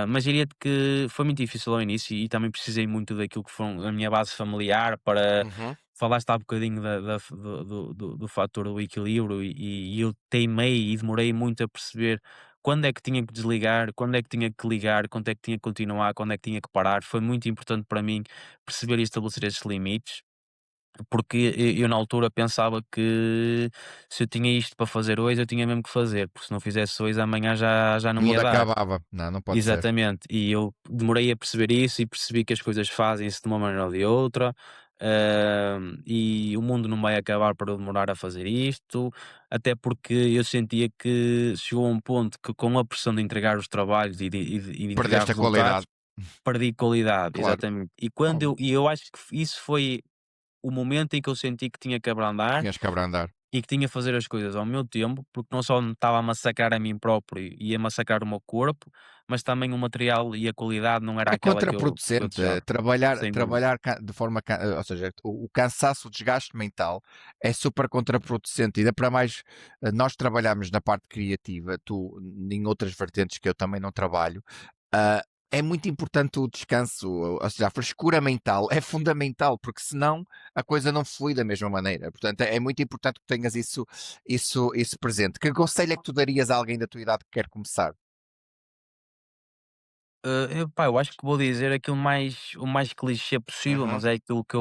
Mas diria-te que foi muito difícil ao início e também precisei muito daquilo que foi a minha base familiar para. uhum. Falaste há bocadinho do fator do equilíbrio e eu teimei e demorei muito a perceber quando é que tinha que desligar, quando é que tinha que ligar, quando é que tinha que continuar, quando é que tinha que parar. Foi muito importante para mim perceber e estabelecer esses limites, porque eu na altura pensava que se eu tinha isto para fazer hoje, eu tinha mesmo que fazer, porque se não fizesse hoje, amanhã já O não me mundo ia dar. acabava. Não, não pode ser. Exatamente, e eu demorei a perceber isso e percebi que as coisas fazem-se de uma maneira ou de outra, e o mundo não vai acabar por eu demorar a fazer isto, até porque eu sentia que chegou a um ponto que com a pressão de entregar os trabalhos e de entregar Perdeste a resultados, qualidade. perdi qualidade, Claro, exatamente. E eu acho que isso foi o momento em que eu senti que tinha que que abrandar tinhas que abrandar. e que tinha que fazer as coisas ao meu tempo, porque não só me estava a massacrar a mim próprio e a massacrar o meu corpo, mas também o material e a qualidade não era É aquela que eu contraproducente desejava. Sem dúvida. trabalhar de forma, ou seja, o cansaço, o desgaste mental é super contraproducente. Ainda para mais, nós trabalhamos na parte criativa, tu em outras vertentes que eu também não trabalho. ah, é muito importante o descanso, ou seja, a frescura mental é fundamental, porque senão a coisa não flui da mesma maneira. Portanto, é muito importante que tenhas isso presente. Que conselho é que tu darias a alguém da tua idade que quer começar? Eu acho que vou dizer o mais clichê possível, Uhum, mas é aquilo que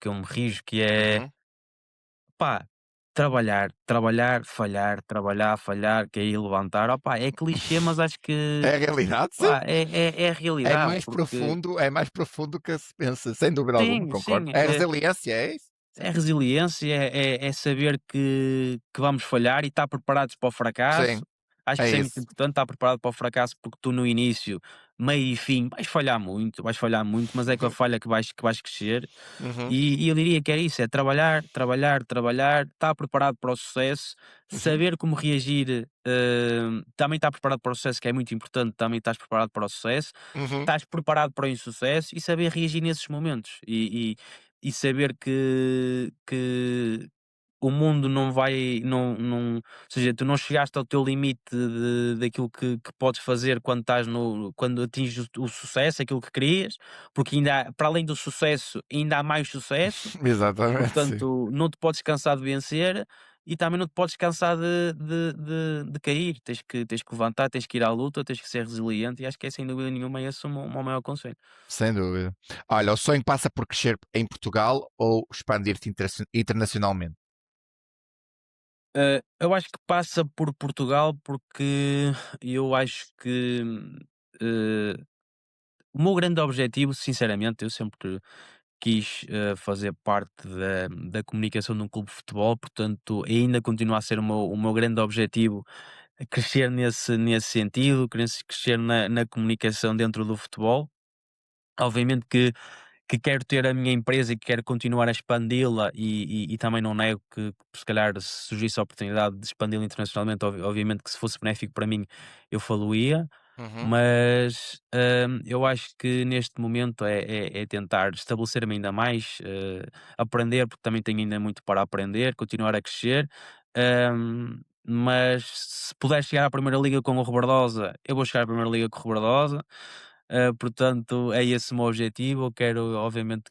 eu me rijo, que é, uhum. pá, trabalhar, trabalhar, falhar, trabalhar, falhar, cair, levantar. Opá, é clichê, mas acho que, É a realidade, sim. pá, é a realidade, porque É mais profundo que se pensa, sem dúvida alguma, sim, concordo. sim, É resiliência, é isso? é Sim. resiliência, é saber que vamos falhar e estar preparados para o fracasso. Sim. Acho que É isso é muito isso. importante, estar preparado para o fracasso, porque tu no início, meio e fim, vais falhar muito, mas é com a Uhum, falha que vais crescer. uhum, E eu diria que é isso, é trabalhar, trabalhar, trabalhar, estar preparado para o sucesso, uhum, saber como reagir, também estar preparado para o sucesso, que é muito importante, também estás preparado para o sucesso, uhum. estás preparado para o insucesso e saber reagir nesses momentos. E saber que o mundo não vai, ou seja, tu não chegaste ao teu limite daquilo que podes fazer quando atinges o sucesso, aquilo que querias, porque para além do sucesso, ainda há mais sucesso, Exatamente, sim. portanto, não te podes cansar de vencer e também não te podes cansar de cair. Tens que levantar, tens que ir à luta, tens que ser resiliente e acho que é sem dúvida nenhuma esse o meu maior conselho. Sem dúvida. Olha, o sonho passa por crescer em Portugal ou expandir-se internacionalmente? Eu acho que passa por Portugal, porque eu acho que, eh, o meu grande objetivo, sinceramente, eu sempre quis, fazer parte da comunicação de um clube de futebol, portanto, ainda continua a ser o meu grande objetivo crescer nesse sentido, crescer na comunicação dentro do futebol. Obviamente que quero ter a minha empresa e que quero continuar a expandi-la e também não nego que se calhar se surgisse a oportunidade de expandi-la internacionalmente, obviamente que se fosse benéfico para mim eu falo-ia, Uhum, mas, eu acho que neste momento é tentar estabelecer-me ainda mais, aprender, porque também tenho ainda muito para aprender, continuar a crescer, mas se puder chegar à primeira liga com o Rebordosa, eu vou chegar à primeira liga com o Rebordosa. Portanto, é esse o meu objetivo. Eu quero, obviamente,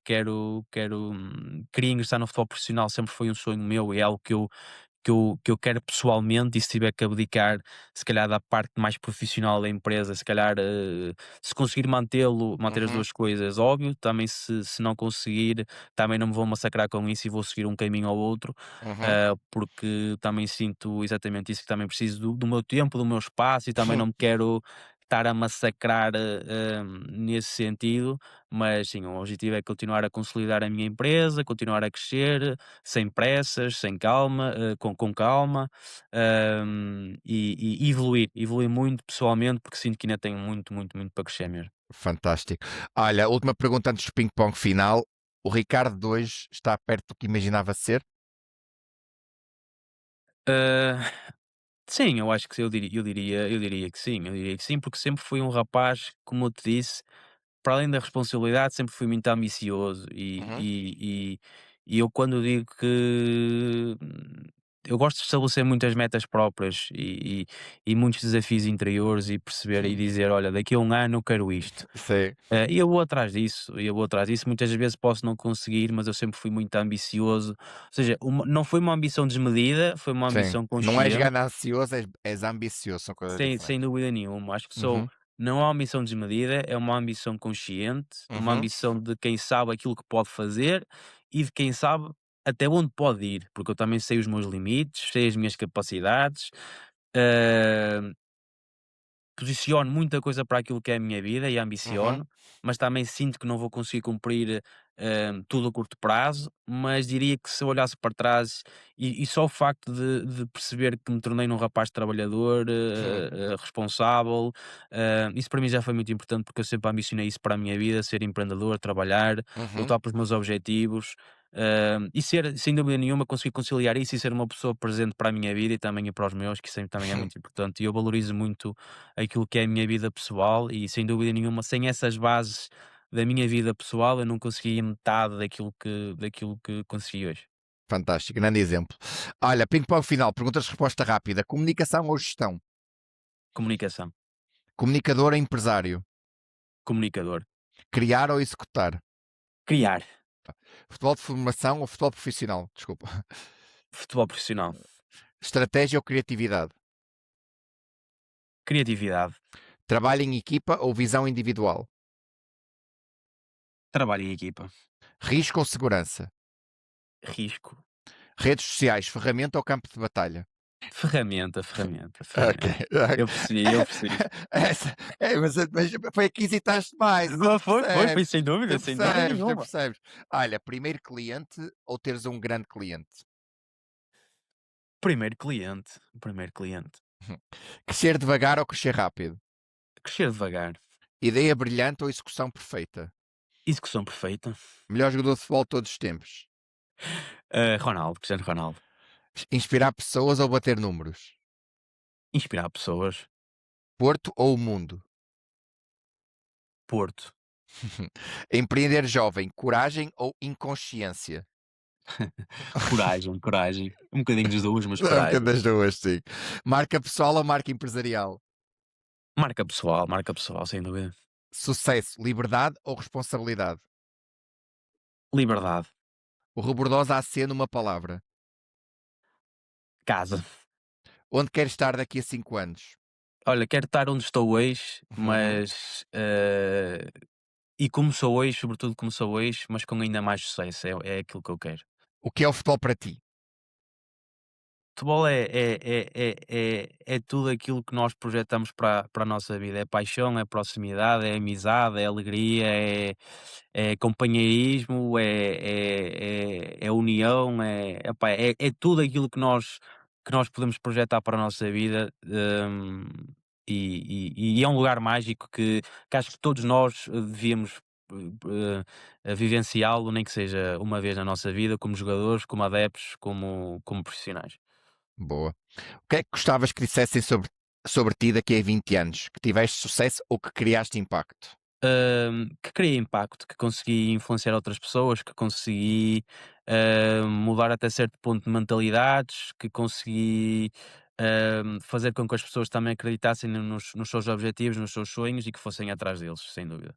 queria ingressar no futebol profissional, sempre foi um sonho meu e é algo que eu quero pessoalmente. E se tiver que abdicar, se calhar, da parte mais profissional da empresa, se calhar, se conseguir manter as uhum, duas coisas, óbvio. Também, se não conseguir, também não me vou massacrar com isso e vou seguir um caminho ou outro, uhum. porque também sinto exatamente isso, que também preciso do meu tempo, do meu espaço e também não me quero estar a massacrar, nesse sentido. Mas sim, o objetivo é continuar a consolidar a minha empresa, continuar a crescer, sem pressas, sem calma, com calma, e evoluir muito pessoalmente, porque sinto que ainda tenho muito, muito, muito para crescer mesmo. Fantástico. Olha, última pergunta antes do ping-pong final. O Ricardo de hoje está perto do que imaginava ser? Ah, sim, eu acho que sim, eu diria que sim, porque sempre fui um rapaz, como eu te disse, para além da responsabilidade, sempre fui muito ambicioso Uhum, e eu quando digo que eu gosto de estabelecer muitas metas próprias e muitos desafios interiores e perceber e hum, dizer: "Olha, daqui a um ano eu quero isto". sim, E eu vou atrás disso, muitas vezes posso não conseguir, mas eu sempre fui muito ambicioso, ou seja, não foi uma ambição desmedida, foi uma sim. ambição Não és consciente. ganancioso, és ambicioso, são coisas Sem diferentes. dúvida nenhuma. Acho que Uhum, não é uma ambição desmedida, é uma ambição consciente, uma uhum, ambição de quem sabe aquilo que pode fazer e de quem sabe até onde pode ir, porque eu também sei os meus limites, sei as minhas capacidades. eh, Posiciono muita coisa para aquilo que é a minha vida e uhum, ambiciono, mas também sinto que não vou conseguir cumprir, tudo a curto prazo, mas diria que se eu olhasse para trás e só o facto de perceber que me tornei num rapaz trabalhador, hum, responsável, isso para mim já foi muito importante, porque eu sempre ambicionei isso para a minha vida, ser empreendedor, trabalhar, uhum. lutar pelos meus objetivos, e ser, sem dúvida nenhuma, conseguir conciliar isso e ser uma pessoa presente para a minha vida e também para os meus, que sempre também é muito importante. E eu valorizo muito aquilo que é a minha vida pessoal e sem dúvida nenhuma, sem essas bases da minha vida pessoal, eu não conseguia metade daquilo que consegui hoje. Fantástico, grande exemplo. Olha, ping-pong final, perguntas-resposta rápida. Comunicação ou gestão? Comunicação, Comunicador ou empresário? comunicador, Criar ou executar? criar, Futebol de formação ou futebol profissional? Desculpa. futebol profissional, Estratégia ou criatividade? criatividade, Trabalho em equipa ou visão individual? trabalho em equipa, Risco ou segurança? risco, Redes sociais, ferramenta ou campo de batalha? ferramenta, ferramenta, Ok. ferramenta. Eu percebi. Essa, mas foi aqui que hesitaste mais, tu Não, foi percebes, sem dúvida tu nenhuma. percebes. Olha, primeiro cliente ou teres um grande cliente? Primeiro cliente. Crescer devagar ou crescer rápido? Crescer devagar. Ideia brilhante ou execução perfeita? Execução perfeita. Melhor jogador de futebol de todos os tempos? Ronaldo, Cristiano Ronaldo. Inspirar pessoas ou bater números? Inspirar pessoas. Porto ou o mundo? Porto. Empreender jovem, coragem ou inconsciência? Coragem, coragem. Um bocadinho dos duas, mas É um bocado coragem. das duas, sim. Marca pessoal ou marca empresarial? Marca pessoal, sem dúvida. Sucesso, liberdade ou responsabilidade? Liberdade. O Rebordosa AC numa palavra. Casa. Onde quer estar daqui a 5 anos? Olha, quero estar onde estou hoje, Uhum. mas e como sou hoje, sobretudo como sou hoje, mas com ainda mais sucesso, é aquilo que eu quero. O que é o futebol para ti? Futebol é tudo aquilo que nós projetamos para a nossa vida, é paixão, é proximidade, é amizade, é alegria, é companheirismo, é união, epá, é tudo aquilo que nós podemos projetar para a nossa vida, e é um lugar mágico que acho que todos nós devíamos vivenciá-lo, nem que seja uma vez na nossa vida, como jogadores, como adeptos, como profissionais. Boa. O que é que gostavas que dissessem sobre ti daqui a 20 anos? Que tiveste sucesso ou que criaste impacto? Que criei impacto, que consegui influenciar outras pessoas, que consegui mudar até certo ponto de mentalidades, que consegui fazer com que as pessoas também acreditassem nos seus objetivos, nos seus sonhos e que fossem atrás deles, sem dúvida.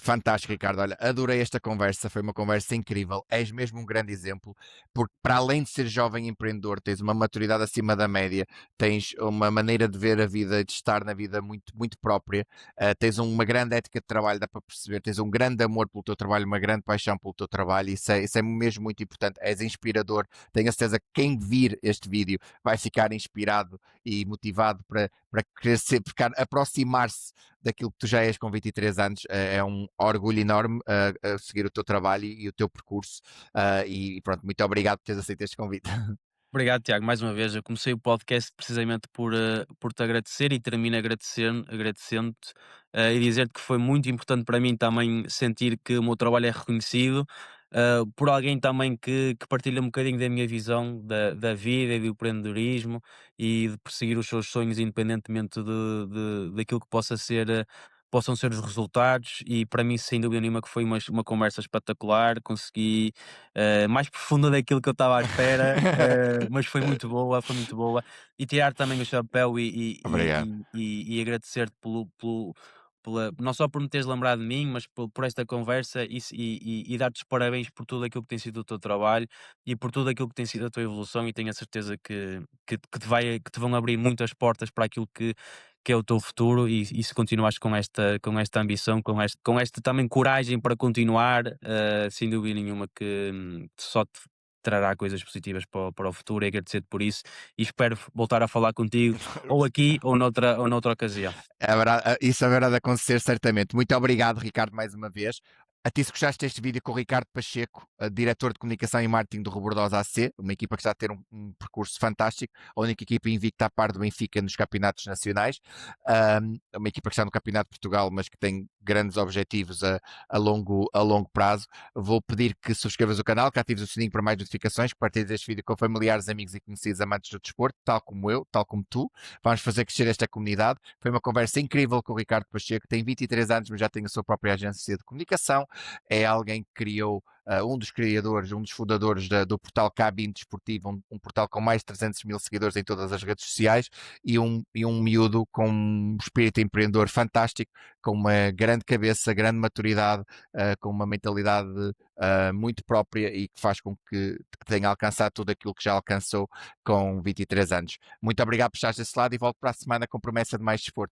Fantástico, Ricardo. Olha, adorei esta conversa, foi uma conversa incrível. És mesmo um grande exemplo, porque para além de ser jovem empreendedor, tens uma maturidade acima da média, tens uma maneira de ver a vida, de estar na vida muito, muito própria, tens uma grande ética de trabalho, dá para perceber, tens um grande amor pelo teu trabalho, uma grande paixão pelo teu trabalho, isso é mesmo muito importante. És inspirador. Tenho a certeza que quem vir este vídeo vai ficar inspirado e motivado para querer ser, ficar, aproximar-se daquilo que tu já és com 23 anos. É um orgulho enorme a seguir o teu trabalho e o teu percurso. E pronto, muito obrigado por teres aceito este convite. Obrigado, Tiago, mais uma vez. Eu comecei o podcast precisamente por te agradecer e termino agradecendo-te e dizer-te que foi muito importante para mim também sentir que o meu trabalho é reconhecido por alguém também que partilha um bocadinho da minha visão da vida e do empreendedorismo e de perseguir os seus sonhos independentemente daquilo que possam ser os resultados. E para mim, sem dúvida nenhuma, que foi uma conversa espetacular. Consegui mais profunda daquilo que eu estava à espera, mas foi muito boa, foi muito boa. E tirar também o chapéu Obrigado. e agradecer-te não só por me teres lembrado de mim, mas por esta conversa e dar-te os parabéns por tudo aquilo que tem sido o teu trabalho e por tudo aquilo que tem sido a tua evolução e tenho a certeza que te vão abrir muitas portas para aquilo que é o teu futuro e se continuares com esta ambição, com esta também coragem para continuar, sem dúvida nenhuma que só te trará coisas positivas para o futuro e agradecer-te por isso e espero voltar a falar contigo ou aqui ou noutra ocasião. Isso haverá de acontecer certamente. Muito obrigado, Ricardo, mais uma vez. A ti, se gostaste deste vídeo com o Ricardo Pacheco, diretor de comunicação e marketing do Rebordosa AC, uma equipa que está a ter um percurso fantástico, a única equipa invicta a par do Benfica nos campeonatos nacionais, uma equipa que está no Campeonato de Portugal, mas que tem grandes objetivos a longo prazo. Vou pedir que subscrevas o canal, que atives o sininho para mais notificações, que partilhes este vídeo com familiares, amigos e conhecidos amantes do desporto, tal como eu, tal como tu. Vamos fazer crescer esta comunidade. Foi uma conversa incrível com o Ricardo Pacheco, tem 23 anos, mas já tem a sua própria agência de comunicação. É alguém que criou, um dos criadores, um dos fundadores do portal Cabine Desportivo, um portal com mais de 300 mil seguidores em todas as redes sociais e um miúdo com um espírito empreendedor fantástico, com uma grande cabeça, grande maturidade, com uma mentalidade muito própria e que faz com que tenha alcançado tudo aquilo que já alcançou com 23 anos. Muito obrigado por estar desse lado e volto para a semana com promessa de mais desporto.